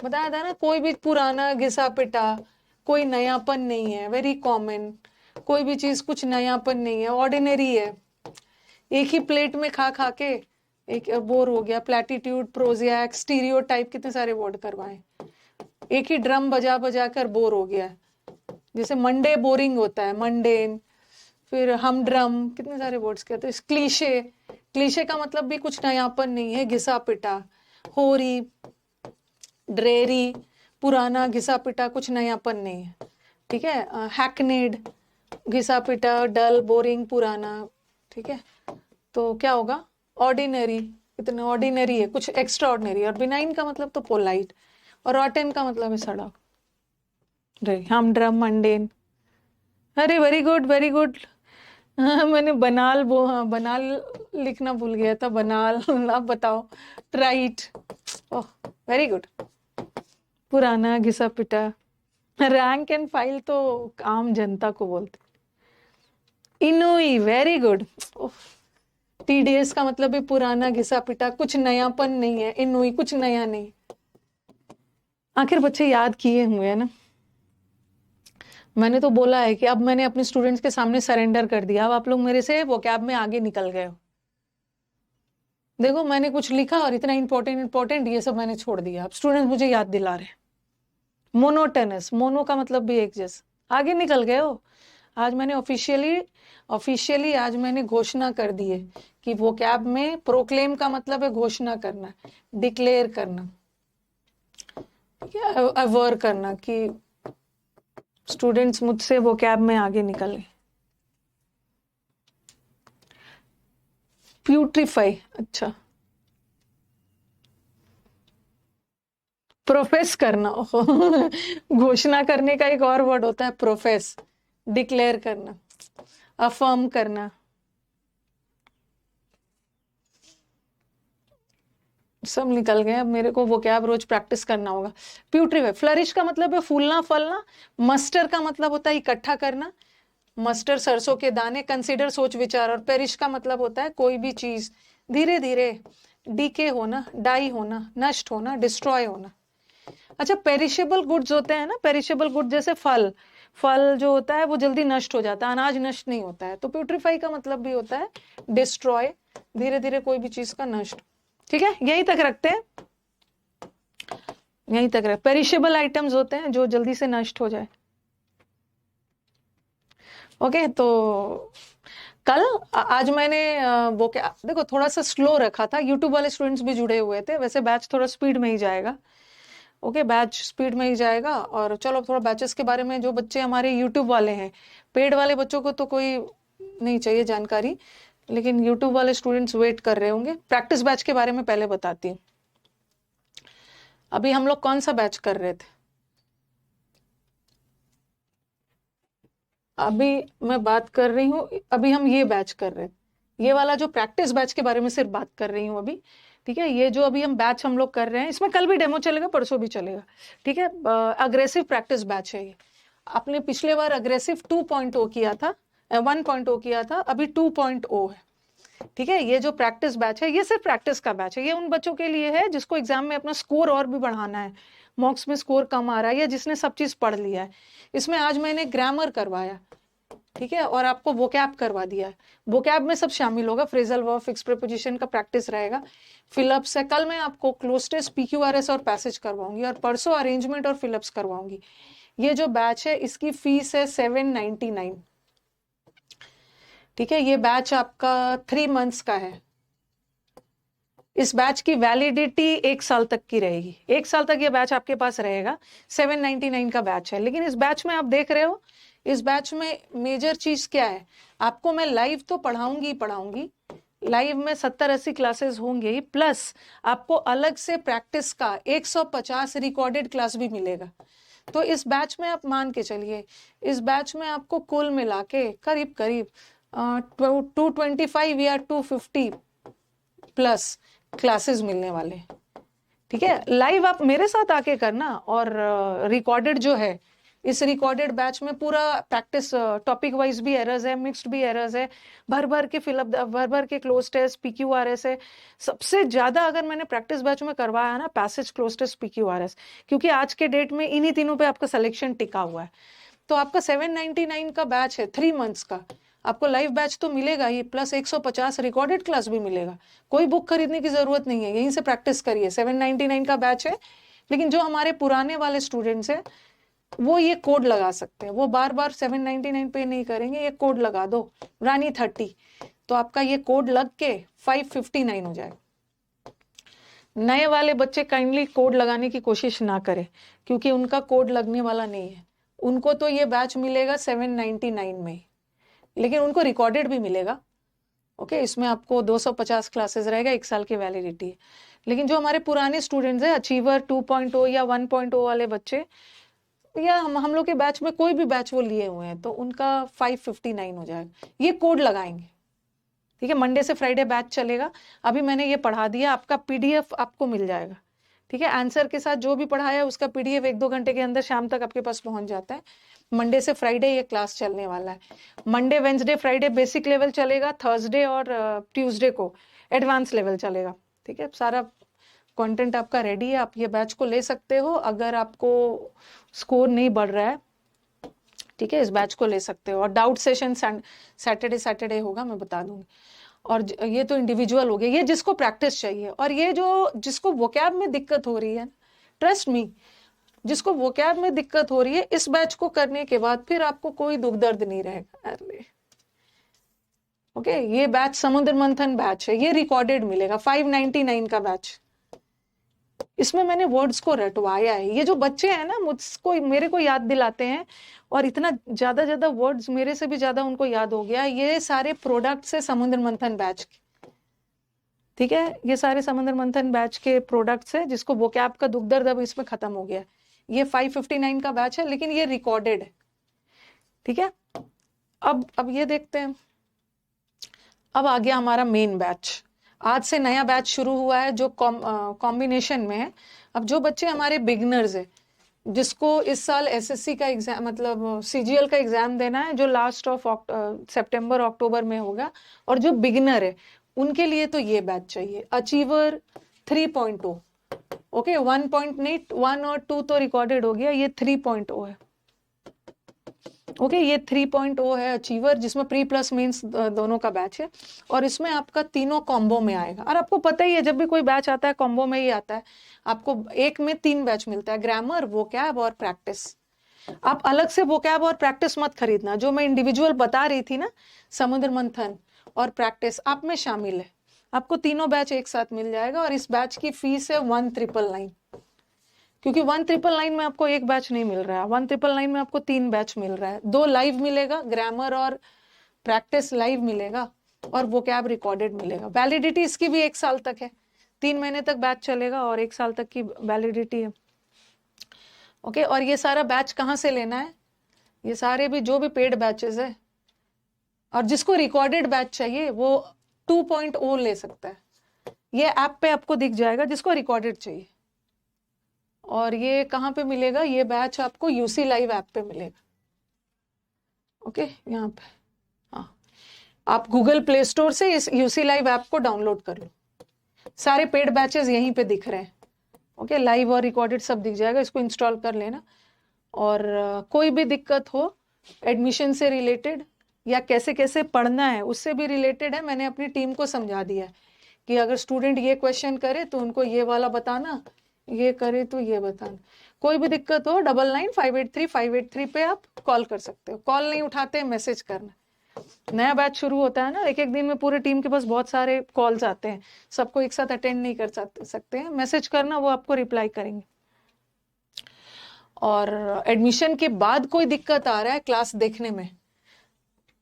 Speaker 1: बताया था ना, कोई भी पुराना घिसा पिटा, कोई नयापन नहीं है, वेरी कॉमन, कोई भी चीज कुछ नयापन नहीं है, ऑर्डिनरी है। एक ही प्लेट में खा खा के एक बोर हो गया। प्लेटिट्यूड, प्रोजियाक, स्टीरियोटाइप, कितने सारे वर्ड करवाए। एक ही ड्रम बजा बजा कर बोर हो गया, जैसे मंडे बोरिंग होता है, मंडेन। फिर हम ड्रम, कितने सारे वर्ड्स कहते हैं। क्लीशे, क्लीशे का मतलब भी कुछ नयापन नहीं है, घिसा पिटा। होरी, ड्रेरी, पुराना, घिसा पिटा, कुछ नयापन नहीं है, ठीक है। हैकनेड, घिसा पिटा, डल, बोरिंग, पुराना, ठीक है। तो क्या होगा, ऑर्डिनरी, इतना ऑर्डिनरी है, कुछ एक्स्ट्रा ऑर्डिनरी। और बिनाइन का मतलब तो पोलाइट। और रॉटन का मतलब है सड़ा। हम ड्रम, मंडेन। अरे वेरी गुड, वेरी गुड। हाँ, मैंने बनाल हाँ, बनाल लिखना भूल गया था, बनाल। आप बताओ। ट्राइट, ओह वेरी गुड। पुराना, घिसा पिटा। रैंक एंड फाइल तो आम जनता को बोलते। इनोई, वेरी गुड। टीडीएस का मतलब है पुराना, घिसा पिटा, कुछ नयापन नहीं है। इनोई, कुछ नया नहीं। आखिर बच्चे याद किए हुए हैं ना। मैंने तो बोला है कि अब मैंने अपने स्टूडेंट्स के सामने सरेंडर कर दिया, अब आप लोग मेरे से वोकैब में आगे निकल गए हो। देखो, मैंने कुछ लिखा और इतना इंपॉर्टेंट इंपॉर्टेंट ये सब मैंने छोड़ दिया, अब स्टूडेंट्स मुझे याद दिला रहे हैं। मोनोटनस, मोनो का मतलब भी एक जैसा, आगे निकल गए हो। आज मैंने ऑफिशियली आज मैंने घोषणा कर दी है कि वोकैब में प्रोक्लेम का मतलब है घोषणा करना, डिक्लेयर करना। ठीक है, अवेयर करना कि स्टूडेंट्स मुझसे वो कैब में आगे निकले। प्यूट्रीफाई, अच्छा, प्रोफेस करना। ओहो घोषणा करने का एक और वर्ड होता है प्रोफेस, डिक्लेयर करना, अफर्म करना। सब निकल गए, अब मेरे को वो कैब रोज प्रैक्टिस करना होगा। प्यूट्रीफाई, फ्लरिश का मतलब है फूलना फलना। मस्टर का मतलब होता है इकट्ठा करना, मस्टर सरसों के दाने। कंसीडर सोच विचार। और पेरिश का मतलब होता है कोई भी चीज धीरे धीरे डीके होना, डाई होना, नष्ट होना, डिस्ट्रॉय होना। अच्छा, पेरिशेबल गुड्स होते हैं ना, पेरिशेबल गुड जैसे फल, फल जो होता है वो जल्दी नष्ट हो जाता है, अनाज नष्ट नहीं होता है। तो प्यूट्रीफाई का मतलब भी होता है डिस्ट्रॉय, धीरे धीरे कोई भी चीज का नष्ट। ठीक है, यही तक रखते हैं, यहीं तक रख। पेरिशेबल आइटम्स होते हैं जो जल्दी से नष्ट हो जाए। ओके, तो कल आज मैंने वो क्या, देखो थोड़ा सा स्लो रखा था, यूट्यूब वाले स्टूडेंट्स भी जुड़े हुए थे। वैसे बैच थोड़ा स्पीड में ही जाएगा। ओके, बैच स्पीड में ही जाएगा। और चलो थोड़ा बैचेस के बारे में, जो बच्चे हमारे यूट्यूब वाले हैं, पेड वाले बच्चों को तो कोई नहीं चाहिए जानकारी, लेकिन यूट्यूब वाले स्टूडेंट्स वेट कर रहे होंगे। प्रैक्टिस बैच के बारे में पहले बताती हूँ। अभी हम लोग कौन सा बैच कर रहे थे? अभी मैं बात कर रही हूँ, अभी हम ये बैच कर रहे हैं, ये वाला जो प्रैक्टिस बैच के बारे में सिर्फ बात कर रही हूँ अभी। ठीक है, ये जो अभी हम बैच हम लोग कर रहे हैं, इसमें कल भी डेमो चलेगा, परसों भी चलेगा। ठीक है, अग्रेसिव प्रैक्टिस बैच है ये। आपने पिछले बार अग्रेसिव 2.0 किया था, 1.0 किया था, अभी 2.0 है। ठीक है, ये जो प्रैक्टिस बैच है ये सिर्फ प्रैक्टिस का बैच है। ये उन बच्चों के लिए है जिसको एग्जाम में अपना स्कोर और भी बढ़ाना है, मॉक्स में स्कोर कम आ रहा है, या जिसने सब चीज पढ़ लिया है। इसमें आज मैंने ग्रामर करवाया, ठीक है, और आपको वोकैब करवा दिया है। वोकैब में सब शामिल होगा, फ्रेजल वर्ब, फिक्स प्रीपोजिशन का प्रैक्टिस रहेगा, फिलअप्स है। कल मैं आपको क्लोज पीक्यूआरएस और पैसेज करवाऊंगी, और परसों अरेंजमेंट और फिलअप्स करवाऊंगी। ये जो बैच है इसकी फीस है 799। ठीक है, ये बैच आपका 3 मंथ्स का है। इस बैच की वैलिडिटी 1 साल तक की रहेगी, 1 साल तक ये बैच आपके पास रहेगा। 799 का बैच है, लेकिन इस बैच में आप देख रहे हो, इस बैच में मेजर चीज क्या है, आपको मैं लाइव तो पढ़ाऊंगी पढ़ाऊंगी, लाइव में 70-80 क्लासेस होंगे ही, प्लस आपको अलग से प्रैक्टिस का 150 रिकॉर्डेड क्लास भी मिलेगा। तो इस बैच में आप मान के चलिए, इस बैच में आपको कुल मिला के करीब करीब 225 या 250 प्लस क्लासेस मिलने वाले। ठीक है, लाइव आप मेरे साथ आके करना, और रिकॉर्डेड जो है, इस रिकॉर्डेड बैच में पूरा प्रैक्टिस, टॉपिक वाइज भी एरर्स है, मिक्स्ड भी एरर्स है, भर भर के फिलअप, भर भर के क्लोज टेस्ट, पीक्यूआरएस है। सबसे ज्यादा अगर मैंने प्रैक्टिस बैच में करवाया ना, पैसेज, क्लोज टेस्ट, पीक्यूआरएस, क्योंकि आज के डेट में इन्हीं तीनों पे आपका सिलेक्शन टिका हुआ है। तो आपका 799 का बैच है 3 मंथ्स का। आपको लाइव बैच तो मिलेगा ही, प्लस 150 रिकॉर्डेड क्लास भी मिलेगा। कोई बुक खरीदने की जरूरत नहीं है, यहीं से प्रैक्टिस करिए। 799 का बैच है, लेकिन जो हमारे पुराने वाले स्टूडेंट्स हैं वो ये कोड लगा सकते हैं, वो बार बार 799 पे नहीं करेंगे, ये कोड लगा दो रानी 30, तो आपका ये कोड लग के 559 हो जाएगा। नए वाले बच्चे काइंडली कोड लगाने की कोशिश ना करें, क्योंकि उनका कोड लगने वाला नहीं है। उनको तो ये बैच मिलेगा 799 में, लेकिन उनको रिकॉर्डेड भी मिलेगा। ओके, इसमें आपको 250 क्लासेस रहेगा, 1 साल की वैलिडिटी है। लेकिन जो हमारे पुराने स्टूडेंट्स हैं, अचीवर 2.0 या 1.0 वाले बच्चे, या हम लोग के बैच में कोई भी बैच वो लिए हुए हैं, तो उनका 559 हो जाएगा, ये कोड लगाएंगे। ठीक है, मंडे से फ्राइडे बैच चलेगा। अभी मैंने ये पढ़ा दिया, आपका पीडीएफ आपको मिल जाएगा। ठीक है, आंसर के साथ जो भी पढ़ाया उसका पीडीएफ 1-2 घंटे के अंदर शाम तक आपके पास पहुंच जाता है। मंडे से फ्राइडे ये क्लास चलने वाला है। Monday, Wednesday, Friday basic level चलेगा, थर्सडे और ट्यूसडे को एडवांस लेवल चलेगा। ठीक है, सारा कंटेंट आपका रेडी है, आप ये बैच को ले सकते हो। अगर आपको स्कोर नहीं बढ़ रहा है, ठीक है, इस बैच को ले सकते हो। और डाउट सेशन सैटरडे होगा, मैं बता दूंगी। और ये तो इंडिविजुअल हो गया, ये जिसको प्रैक्टिस चाहिए। और ये जो जिसको वोकैब में दिक्कत हो रही है, ट्रस्ट मी, जिसको वोकैब में दिक्कत हो रही है, इस बैच को करने के बाद फिर आपको कोई दुख दर्द नहीं रहेगा। अरे ओके, ये बैच समुद्र मंथन बैच है, ये रिकॉर्डेड मिलेगा, 599 का बैच। इसमें मैंने वर्ड्स को रटवाया है। ये जो बच्चे हैं ना, मुझको मेरे को याद दिलाते हैं, और इतना ज्यादा वर्ड्स मेरे से भी ज्यादा उनको याद हो गया। ये सारे प्रोडक्ट्स है समुद्र मंथन बैच के, ठीक है, ये सारे समुद्र मंथन बैच के प्रोडक्ट्स है, जिसको वोकैब का दुख दर्द अब इसमें खत्म हो गया है। ये 559 का बैच है, लेकिन ये रिकॉर्डेड है, ठीक है। अब ये देखते हैं, अब आ गया हमारा मेन बैच। आज से नया बैच शुरू हुआ है जो कॉम्बिनेशन में है। अब जो बच्चे हमारे बिगनर्स है, जिसको इस साल एसएससी का एग्जाम मतलब सीजीएल का एग्जाम देना है, जो लास्ट ऑफ सितंबर अक्टूबर में होगा, और जो बिगिनर है उनके लिए तो ये बैच चाहिए, अचीवर 3.0। ओके, 1.1 और 2 तो रिकॉर्डेड हो गया, ये 3.0 है। ओके, ये 3.0 है अचीवर, जिसमें प्री प्लस मेंस दोनों का बैच है, और इसमें आपका तीनों कॉम्बो में आएगा। और आपको पता ही है, जब भी कोई बैच आता है कॉम्बो में ही आता है। आपको एक में 3 बैच मिलता है, ग्रामर, वोकैब और प्रैक्टिस। आप अलग से वोकैब और प्रैक्टिस मत खरीदना, जो मैं इंडिविजुअल बता रही थी ना, समुद्र मंथन और प्रैक्टिस आप में शामिल है। आपको तीनों बैच एक साथ मिल जाएगा, और इस बैच की फीस है 1999, क्योंकि 1999 में आपको एक बैच नहीं मिल रहा है, 1999 में आपको 3 बैच मिल रहा है। 2 लाइव मिलेगा, ग्रामर और प्रैक्टिस लाइव मिलेगा, और वोकैब रिकॉर्डेड मिलेगा। वैलिडिटी इसकी भी 1 साल तक है, 3 महीने तक बैच चलेगा और 1 साल तक की वैलिडिटी है। ओके, और ये सारा बैच कहाँ से लेना है? ये सारे भी जो भी पेड बैचेस है, और जिसको रिकॉर्डेड बैच चाहिए वो 2.0 ले सकता है। ये ऐप पे आपको दिख जाएगा जिसको रिकॉर्डेड चाहिए। और ये कहाँ पे मिलेगा? ये बैच आपको यूसी लाइव ऐप पे मिलेगा। ओके, यहाँ पे, हाँ, आप गूगल प्ले स्टोर से इस यूसी लाइव ऐप को डाउनलोड कर लो। सारे पेड बैचेस यहीं पे दिख रहे हैं। ओके, लाइव और रिकॉर्डेड सब दिख जाएगा, इसको इंस्टॉल कर लेना। और कोई भी दिक्कत हो एडमिशन से रिलेटेड या कैसे कैसे पढ़ना है उससे भी रिलेटेड है, मैंने अपनी टीम को समझा दिया है कि अगर स्टूडेंट ये क्वेश्चन करे तो उनको ये वाला बताना, ये करे तो ये बताना। कोई भी दिक्कत हो 99583583 पे आप कॉल कर सकते हो। कॉल नहीं उठाते, मैसेज करना। नया बैच शुरू होता है ना, एक एक दिन में पूरे टीम के पास बहुत सारे कॉल्स आते हैं, सबको एक साथ अटेंड नहीं कर सकते हैं। मैसेज करना, वो आपको रिप्लाई करेंगे। और एडमिशन के बाद कोई दिक्कत आ रहा है क्लास देखने में,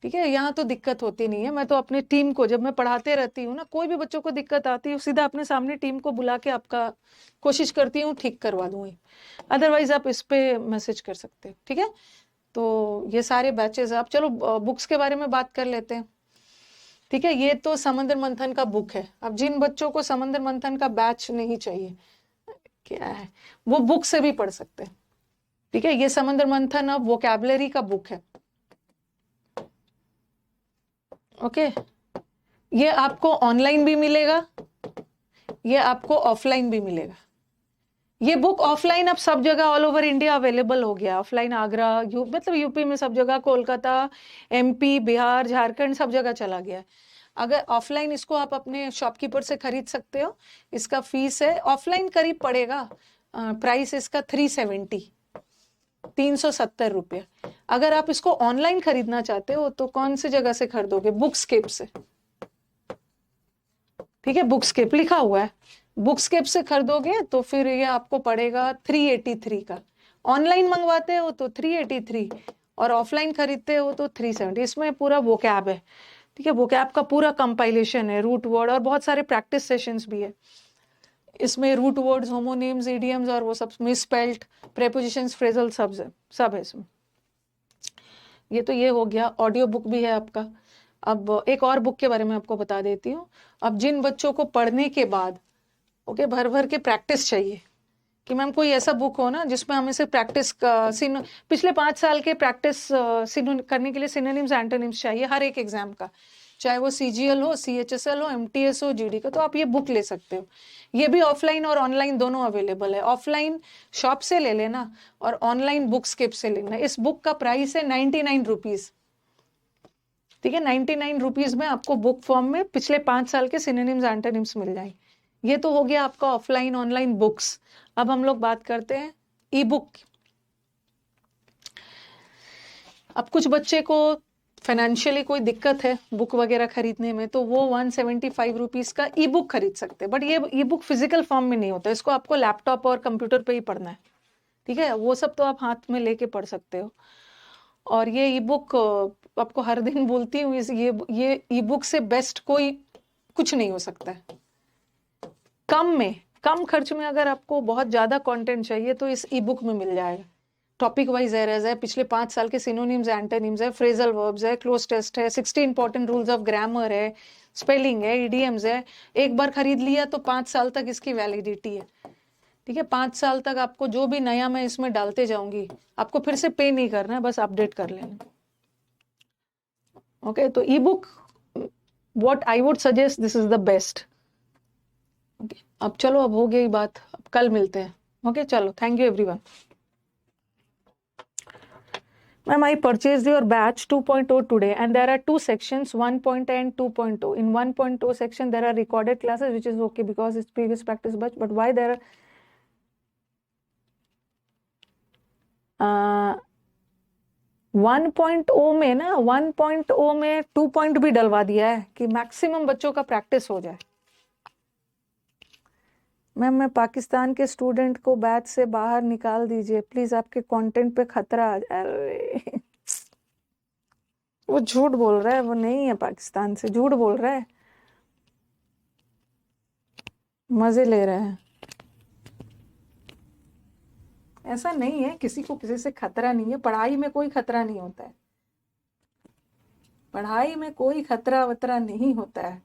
Speaker 1: ठीक है, यहाँ तो दिक्कत होती नहीं है। मैं तो अपनी टीम को, जब मैं पढ़ाते रहती हूँ ना, कोई भी बच्चों को दिक्कत आती है सीधा अपने सामने टीम को बुला के आपका कोशिश करती हूँ ठीक करवा दूंगी। अदरवाइज आप इस पे मैसेज कर सकते हो, ठीक है। तो ये सारे बैचेस आप, चलो बुक्स के बारे में बात कर लेते हैं, ठीक है। ये तो समुद्र मंथन का बुक है। अब जिन बच्चों को समुद्र मंथन का बैच नहीं चाहिए, क्या है, वो बुक से भी पढ़ सकते हैं, ठीक है। ये समुद्र मंथन अब वोकैबुलरी का बुक है। ओके, ये आपको ऑनलाइन भी मिलेगा, ये आपको ऑफलाइन भी मिलेगा। ये बुक ऑफलाइन अब सब जगह ऑल ओवर इंडिया अवेलेबल हो गया। ऑफलाइन आगरा, मतलब यूपी में सब जगह, कोलकाता, एमपी, बिहार, झारखंड, सब जगह चला गया है। अगर ऑफलाइन इसको आप अपने शॉपकीपर से खरीद सकते हो। इसका फीस है ऑफलाइन करीब पड़ेगा, प्राइस इसका 370 रुपये। अगर आप इसको ऑनलाइन खरीदना चाहते हो तो कौन सी जगह से खरीदोगे? बुकस्केप से, ठीक है, बुकस्केप लिखा हुआ है, बुकस्केप से खरीदोगे तो फिर ये आपको पड़ेगा 383 का। ऑनलाइन मंगवाते हो तो 383, और ऑफलाइन खरीदते हो तो 370। इसमें पूरा वोकैब है, ठीक है, वोकैब का पूरा कंपाइलेशन है, रूट वर्ड और बहुत सारे प्रैक्टिस सेशंस भी है इसमें। रूट वर्ड्स, होमोनिम्स, इडियम्स और वो सब, मिसस्पेल्ड, प्रेपोजिशंस, फ्रेजल, सब है इसमें। ये तो ये हो गया। ऑडियो बुक भी है आपका। अब एक और बुक के बारे में आपको बता देती हूँ। अब जिन बच्चों को पढ़ने के बाद ओके भर भर के प्रैक्टिस चाहिए, कि मैम कोई ऐसा बुक हो ना जिसमें हमें सिर्फ प्रैक्टिस का पिछले 5 साल के प्रैक्टिस करने के लिए सिनोनिम्स, एंटोनिम्स चाहिए हर एक एग्जाम का, चाहे वो सीजीएल हो, सीएचएसएल हो, एमटीएस हो, जीडी का, तो आप ये बुक ले सकते हो। ये भी ऑफलाइन और ऑनलाइन दोनों अवेलेबल है। ऑफलाइन शॉप से ले लेना और ऑनलाइन बुकस्केप से लेना। इस बुक का प्राइस है 99 रुपीज, ठीक है। 99 रुपीज में आपको बुक फॉर्म में पिछले 5 साल के सिनोनिम्स, एंटोनिम्स मिल जाएंगे। ये तो हो गया आपका ऑफलाइन ऑनलाइन बुक्स। अब हम लोग बात करते हैं ई बुक। अब कुछ बच्चे को फाइनेंशियली कोई दिक्कत है बुक वगैरह खरीदने में, तो वो 175 रुपीज का ई बुक खरीद सकते हैं। बट ये ई बुक फिजिकल फॉर्म में नहीं होता, इसको आपको लैपटॉप और कंप्यूटर पे ही पढ़ना है। ठीक है, वो सब तो आप हाथ में लेके पढ़ सकते हो। और ये ई बुक आपको हर दिन बोलती हूँ, ये ई बुक से बेस्ट कोई कुछ नहीं हो सकता है। कम खर्च में अगर आपको बहुत ज्यादा कंटेंट चाहिए तो इस ई बुक में मिल जाएगा। टॉपिक वाइज एरर्स है, पिछले 5 साल के सिनोनिम्स, एंटोनिम्स है, फ्रेजल वर्ब्स है, क्लोज टेस्ट है, 60 इंपॉर्टेंट रूल्स ऑफ ग्रामर है, स्पेलिंग है, इडियम्स है। एक बार खरीद लिया तो 5 साल तक इसकी वैलिडिटी है। ठीक है, 5 साल तक आपको जो भी नया मैं इसमें डालते जाऊंगी, आपको फिर से पे नहीं करना है, बस अपडेट कर लेना। ओके, तो ई book what I would suggest, this is the best. Okay, अब चलो, अब हो गई बात, अब कल मिलते हैं। ओके, चलो, thank you everyone. Ma'am, I purchased your batch 2.0 today, and there are 2 sections, 1.0 and 2.0. In 1.0 section, there are recorded classes, which is okay because it's previous practice batch. But why there are 1.0 में ना, 1.0 में 2 पॉइंट भी डलवा दिया है कि मैक्सिमम बच्चों का प्रैक्टिस हो जाए। मैम, मैं पाकिस्तान के स्टूडेंट को बैच से बाहर निकाल दीजिए प्लीज, आपके कंटेंट पे खतरा। अरे वो झूठ बोल रहा है, वो नहीं है पाकिस्तान से, झूठ बोल रहा है, मजे ले रहे हैं। ऐसा नहीं है, किसी को किसी से खतरा नहीं है, पढ़ाई में कोई खतरा नहीं होता है, पढ़ाई में कोई खतरा वतरा नहीं होता है।